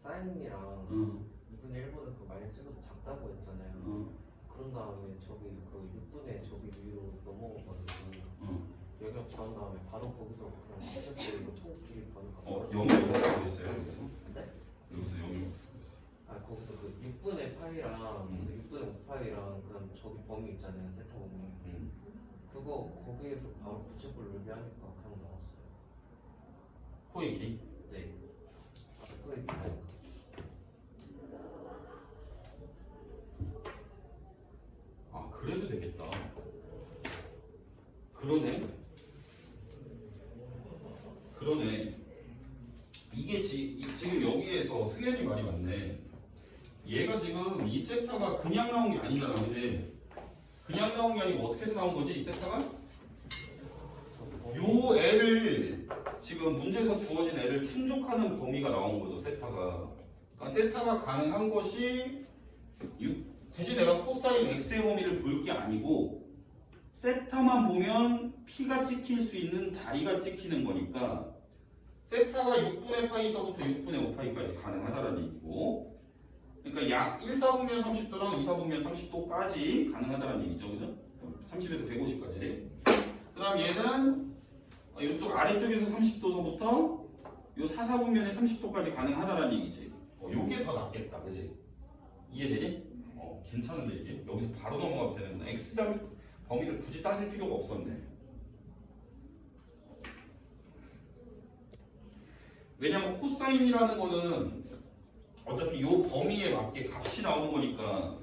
사인이랑 응. 2분의 1보다 그 마이너스 1보다 작다고 했잖아요. 응. 그런 다음에 저기 그 6분의 저기 위로 넘어가가지고 응. 여기가 구한 다음에 바로 거기서 그냥 부채꼴 이거 길이 구하니까 영이 어떻게 있어요 여기서? 네? 여기서 영이 어떻게 있어요? 아 거기서 그 6분의 파이랑 음. 6분의 5파이랑 그다음 저기 범위 있잖아요 세타 범위 그거 거기에서 바로 부채꼴 의미하니까 그냥 나왔어요. 코의 길이? 네. 그거 있나요? 아 그래도 되겠다. 그러네. 그러네. 이게 지금 여기에서 승현이 말이 맞네. 얘가 지금 이 세타가 그냥 나온 게 아니잖아, 그지? 그냥 나온 게 아니고 어떻게 해서 나온 거지, 이 세타가? 요 애를 지금 문제에서 주어진 애를 충족하는 범위가 나온 거죠, 세타가. 그러니까 세타가 가능한 것이 굳이 내가 코사인 x의 범위를 볼 게 아니고 세타만 보면 p가 찍힐 수 있는 자리가 찍히는 거니까 세타가 6분의 파이서부터 6분의 5파이까지 가능하다는 얘기고 그러니까 약 1사분면 30도랑 2사분면 30도까지 가능하다는 얘기죠, 그죠? 30에서 150까지. 그 다음 얘는 이쪽 아래쪽에서 30도서부터 요 4사분면에 30도까지 가능하다는 얘기지. 요게 더 낫겠다, 그지? 이해되니? 괜찮은데 이게? 여기서 바로 넘어가도 되는구나. X좌표 범위를 굳이 따질 필요가 없었네. 왜냐면 코사인이라는 거는 어차피 요 범위에 맞게 값이 나오는 거니까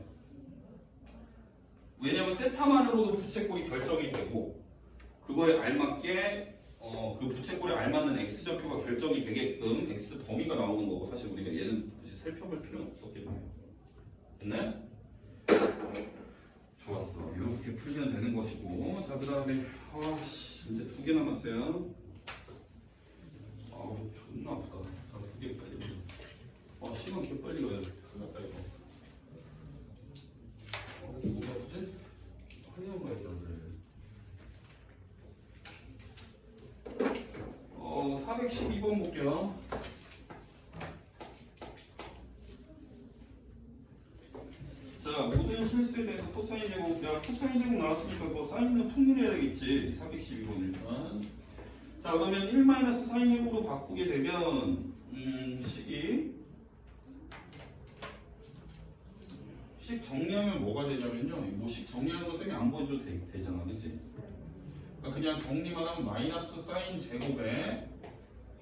왜냐면 세타만으로도 부채꼴이 결정이 되고 그거에 알맞게 그 부채꼴에 알맞는 X좌표가 결정이 되게끔 X 범위가 나오는 거고 사실 우리가 얘는 굳이 살펴볼 필요는 없었겠네요. 됐나요? 좋았어. 이렇게 풀기는 되는 것이고 자 그 다음에 이제 2개 남았어요. 개 빨리 보자. 시간 개 빨리 가야 돼. 큰일 났다 이거. 이거 뭐가 없지? 한영가 있던데. 412번 볼게요. 자, 모든 실수에 대해서 코사인 제곱. 야, 코사인 제곱 나왔으니까 뭐 사인은 통일해야 되겠지. 412번 일단. 자, 그러면 1 사인 제곱으로 바꾸게 되면 식 정리하면 뭐가 되냐면요. 뭐식 정리하는 거 쌤이 안 보여줘도 되잖아, 그치? 그러니까 그냥 정리만 하면 마이너스 사인 제곱에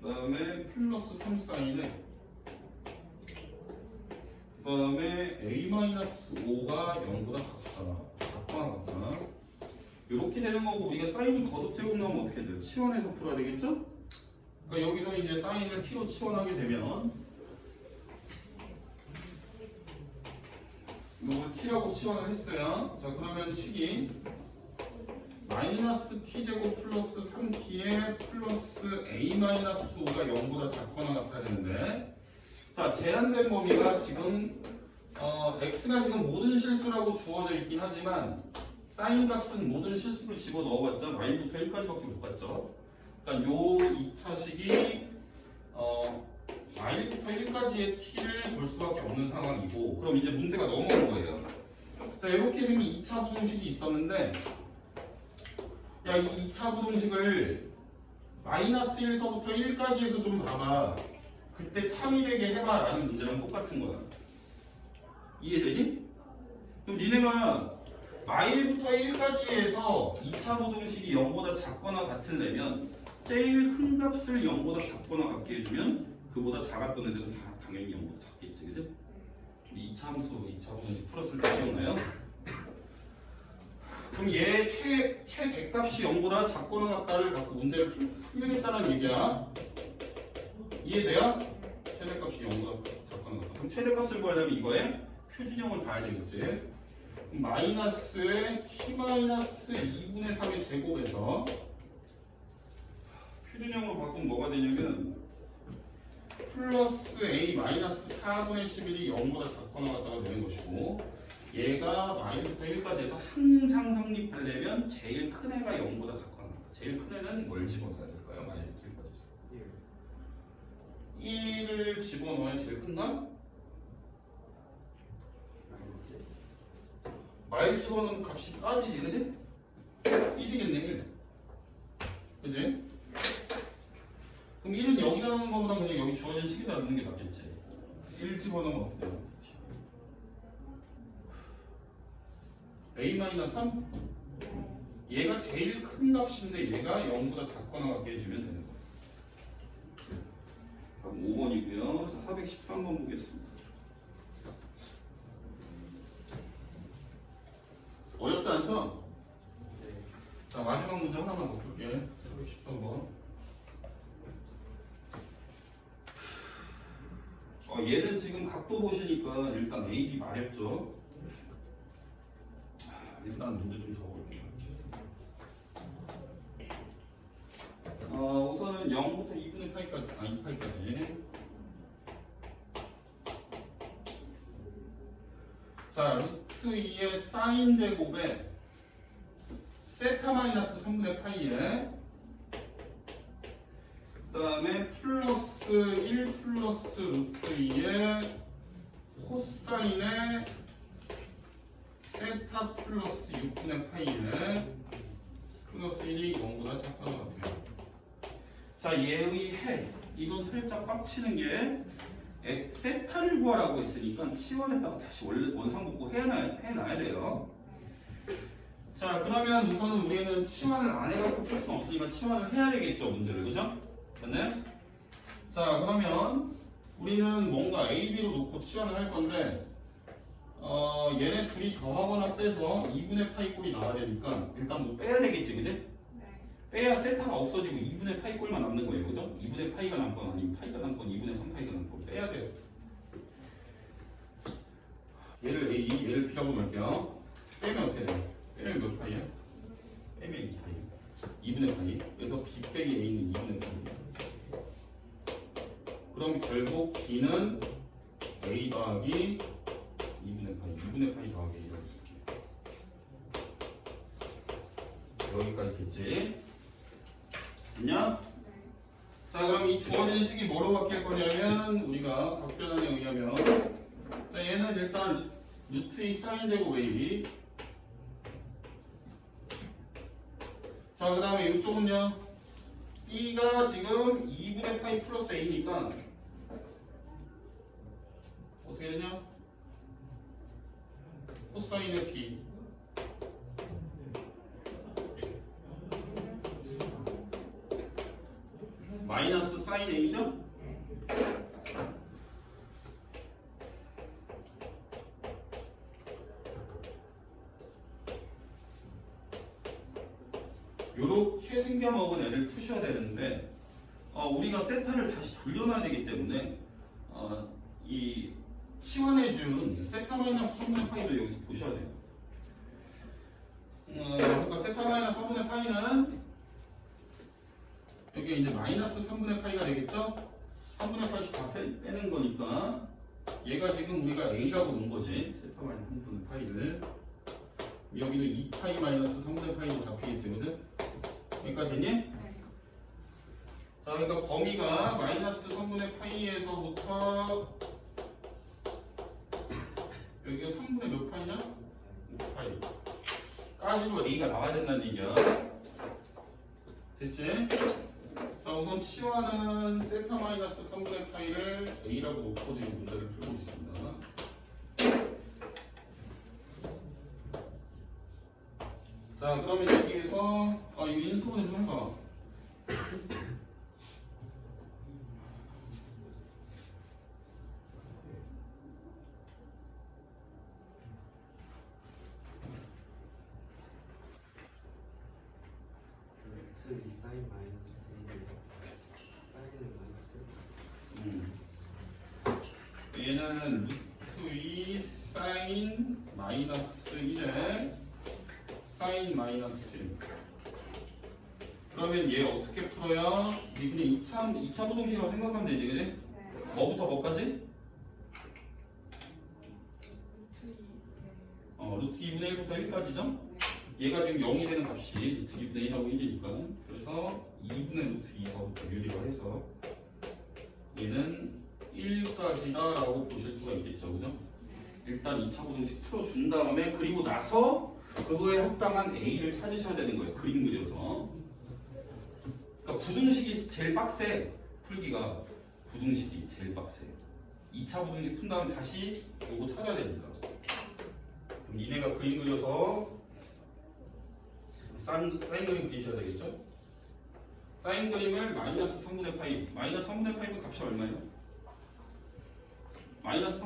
그 다음에 플러스 3 사인에 그 다음에 a-5가 0보다 작거나 이렇게 되는 거고, 우리가 사인이 거듭 제곱 나오면 어떻게 돼요? 치환해서 풀어야 되겠죠? 그러니까 여기서 이제 사인을 t로 치환하게 되면 이걸 t라고 치환을 했어요. 자, 그러면 식이 마이너스 t제곱 플러스 3t에 플러스 a-5가 0보다 작거나 같아야 되는데, 자, 제한된 범위가 지금 x가 지금 모든 실수라고 주어져 있긴 하지만 사인 값은 모든 실수를 집어 넣어봤자 마이부터 1까지밖에 못 갔죠. 그러니까 요 2차식이 마일부터 1까지의 t를 볼 수밖에 없는 상황이고, 그럼 이제 문제가 넘어온 거예요. 자, 이렇게 생긴 2차 부동식이 있었는데, 야, 이 2차 부동식을 마이너스 1서부터 1까지 해서 좀 봐봐. 그때 참이되게 해봐 라는 문제랑 똑같은 거야. 이해되니? 그럼 니네가 마일부터 1까지 해서 2차 부동식이 0보다 작거나 같으려면 제일 큰 값을 0보다 작거나 같게 해주면 그보다 작았던 애들은 다 당연히 0보다 작겠지, 그죠? 2차 함수, 2차 부동식 풀었을 때 기억나요? 그럼 얘 최대값이 0보다 작거나 같다를 갖고 문제를 풀겠다는 얘기야. 이해돼요? 최대값이 0보다 작거나 같다. 그럼 최대값을 구하려면 이거에 표준형을 봐야 되겠지. 마이너스에 t-2분의 3의 제곱에서 표준형으로 바꾸면 뭐가 되냐면 플러스 a 마이너스 4분의 11이 0보다 작거나 같다가 되는 것이고, 얘가 마이부터 1까지 해서 항상 성립하려면 제일 큰 애가 0보다 작거나 같다. 제일 큰 애는 뭘 집어넣어야 될까요? 마이부터 1까지 1을 집어넣어야 제일 큰가? 마일 집어넣는 값이 빠지지, 그지? 1이겠네, 1. 그지? 그럼 1은 여기 나오는 것보다 그냥 여기 주어진 식에다 넣는 게 낫겠지. 1 집어넣으면 어떻게 돼요? a-3? 얘가 제일 큰 값인데 얘가 0보다 작거나 같게 해주면 되는 거예요. 그럼 5번이고요. 자, 413번 보겠습니다. 어렵지 않죠? 네. 자, 마지막 문제 하나만 더 풀게. 413번. 얘는 지금 각도 보시니까 일단 A, B 말했죠. 일단 문제 좀 적어볼게요. 우선은 0부터 2분의 파이까지, 2파이까지. 자, 루트 2의 사인 제곱에 세타 마이너스 3분의 파이에 그 다음에 플러스 1 플러스 루트 2의 코사인에 세타 플러스 6분의 파이에 플러스 1이 0보다 작거나 같아요. 자, 얘의 해. 이건 살짝 빡치는 게 세타를 구하라고 했으니까 치환했다가 다시 원상복구 해놔야 돼요. 자, 그러면 우선은 우리는 치환을 안 해갖고 풀 수는 없으니까 치환을 해야 되겠죠, 문제를. 그죠? 됐네? 자, 그러면 우리는 뭔가 A, B로 놓고 치환을 할 건데, 얘네 둘이 더하거나 빼서 2분의 파이 꼴이 나와야 되니까 일단 뭐 빼야 되겠지, 그지? 네. 빼야 세타가 없어지고 2분의 파이 꼴만 남는 거예요, 그죠? 2분의 파이가 남건 아니면 파이가 남건 2분의 3파이가 남건 빼야 돼요. 얘를 A, 얘를 B라고 놓을게요. 빼면 어떻게 돼요? 빼면 몇 파이야? 빼면 2파이. 2분의 파이. 그래서 B 빼기 A는 2분의 파이. 그럼 결국 B는 A 더하기 2분의 파이 더하기 A라고 쓸게요. 여기까지 됐지? 됐냐? 자, 그럼 이 주어진 식이 뭐로 바뀔 거냐면 우리가 각변환에 의하면 자, 얘는 일단 루트 2 사인 제곱 A. 자, 그 다음에 이쪽은요. B가 지금 2분의 파이 플러스 A니까 어떻게 되냐? 코사인의 B 마이너스 사인 A죠? 요렇게 생겨먹은 애를 푸셔야 되는데 우리가 세타를 다시 돌려놔야 되기 때문에 이 치환해준 세타 마이너스 3분의 파이를 여기서 보셔야 돼요. 그러니까 세타 마이너스 3분의 파이는 여기 이제 마이너스 3분의 파이가 되겠죠? 3분의 파이씩 다 빼는 거니까 얘가 지금 우리가 A라고 놓은 거지. 세타 마이너스 3분의 파이를 여기도 2파이 마이너스 3분의 파이로 잡히겠지, 그죠? 여기까지 됐니? 자, 그러니까 범위가 마이너스 3분의 파이에서부터 여기가 3분의 몇 파이냐? 5파이 까지로 A가 나와야 된다는 얘기야. 됐지? 자, 우선 치환은 세타 마이너스 3분의 파이를 A라고 놓고 지금 문제를 풀고 있습니다. 자, 그러면 여기에서 이거 인수분해 좀 해봐. X 이 사인 마이너스 1 사인은 마이너스 1. 얘는 루트 2 사인 마이너스 1에 사인 마이너스 1. 그러면 얘 어떻게 풀어요? 그냥 2차 부동식이라고 생각하면 되지, 그지? 네. 뭐부터 뭐까지? 루트 2분의 1부터 1까지죠? 얘가 지금 0이 되는 값이 루트 2분의 1하고 1이니까 그래서 2분의 루트 2서부터 유리화 해서 얘는 1까지다 라고 보실 수가 있겠죠, 그죠? 일단 2차 부동식 풀어준 다음에 그리고 나서 그거에 합당한 A를 찾으셔야 되는 거예요. 그림 그려서. 그러니까 부등식이 제일 빡세. 풀기가 부등식이 제일 빡세. 2차 부등식 푼 다음에 다시 요거 찾아야 됩니다. 그럼 니네가 그림 그려서 사인 그림 그리셔야 되겠죠? 사인 그림을 마이너스 3분의 파이 마이너스 3분의 파이브 값이 얼마예요? 마이너스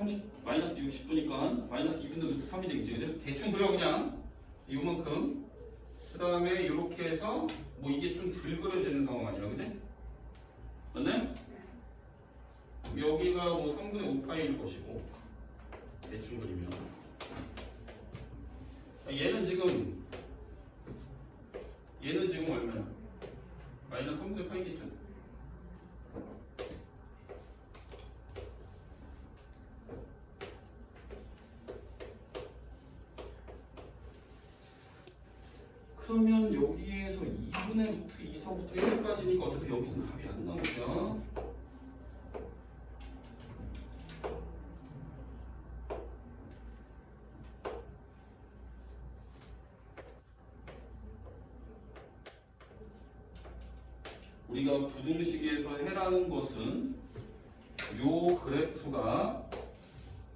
60도니까 마이너스 2분의 루트 3이 되겠지, 그죠? 대충 그려 그냥 이만큼. 그 다음에 이렇게 해서 뭐 이게 좀 덜 그려지는 상황 아니야, 그지? 맞나요? 여기가 뭐 3분의 5파이일 것이고 대충 그리면 얘는 지금 얼마야? 마이너스 3분의 파이겠죠? 그러면 여기에서 2분의 루트 2서부터 1까지니까 어차피 여기서는 답이 안 나오죠. 우리가 부등식에서 해라는 것은 요 그래프가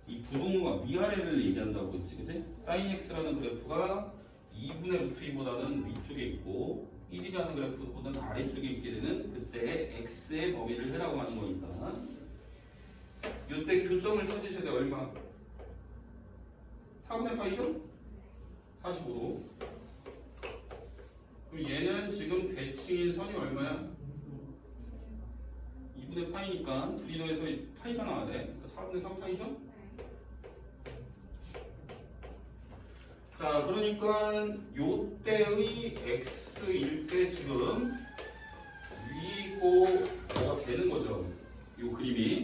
이 부동과 위아래를 얘기한다고 했지, 그치? sin x라는 그래프가 2분의 루트 2보다는 위쪽에 있고 1이라는 그래프보다는 아래쪽에 있게 되는 그때 x의 범위를 해라고 하는 거니까 이때 교점을 찾으셔야 돼. 얼마? 4분의 파이죠? 45도. 그럼 얘는 지금 대칭인 선이 얼마야? 2분의 파이니까 둘이 더해서 파이가 나와야 돼. 그러니까 4분의 3파이죠? 자, 그러니까 요때의 x일 때 지금 위고 뭐가 되는 거죠. 요 그림이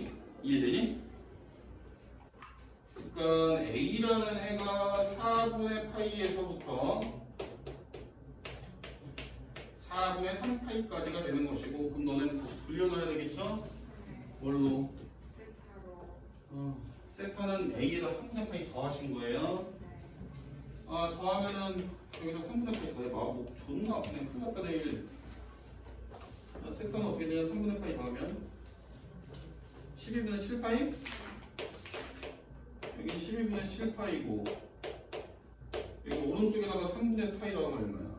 다음에 3파이까지가 되는 것이고 그럼 너는 다시 돌려놔야 되겠죠? 뭘로? 세타는 A에다 3분의 파이 더하신 거예요. 더하면은 여기서 3분의 파이 더해. 뭐 존나 아프네. 큰일 났다 내일. 세타는 어떻게 되냐? 3분의 파이 더하면 12분의 7파이? 여기 12분의 7파이고 여기 오른쪽에다가 3분의 파이 더하면 얼마야?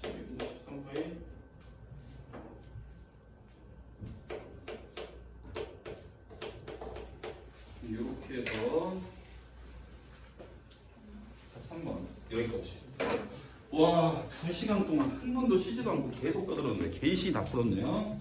12분의 13파이 이렇게 해서 3번 여기까지. 와 2시간 동안 한 번도 쉬지도 않고 계속 떠들었는데 개시 다 풀었네요.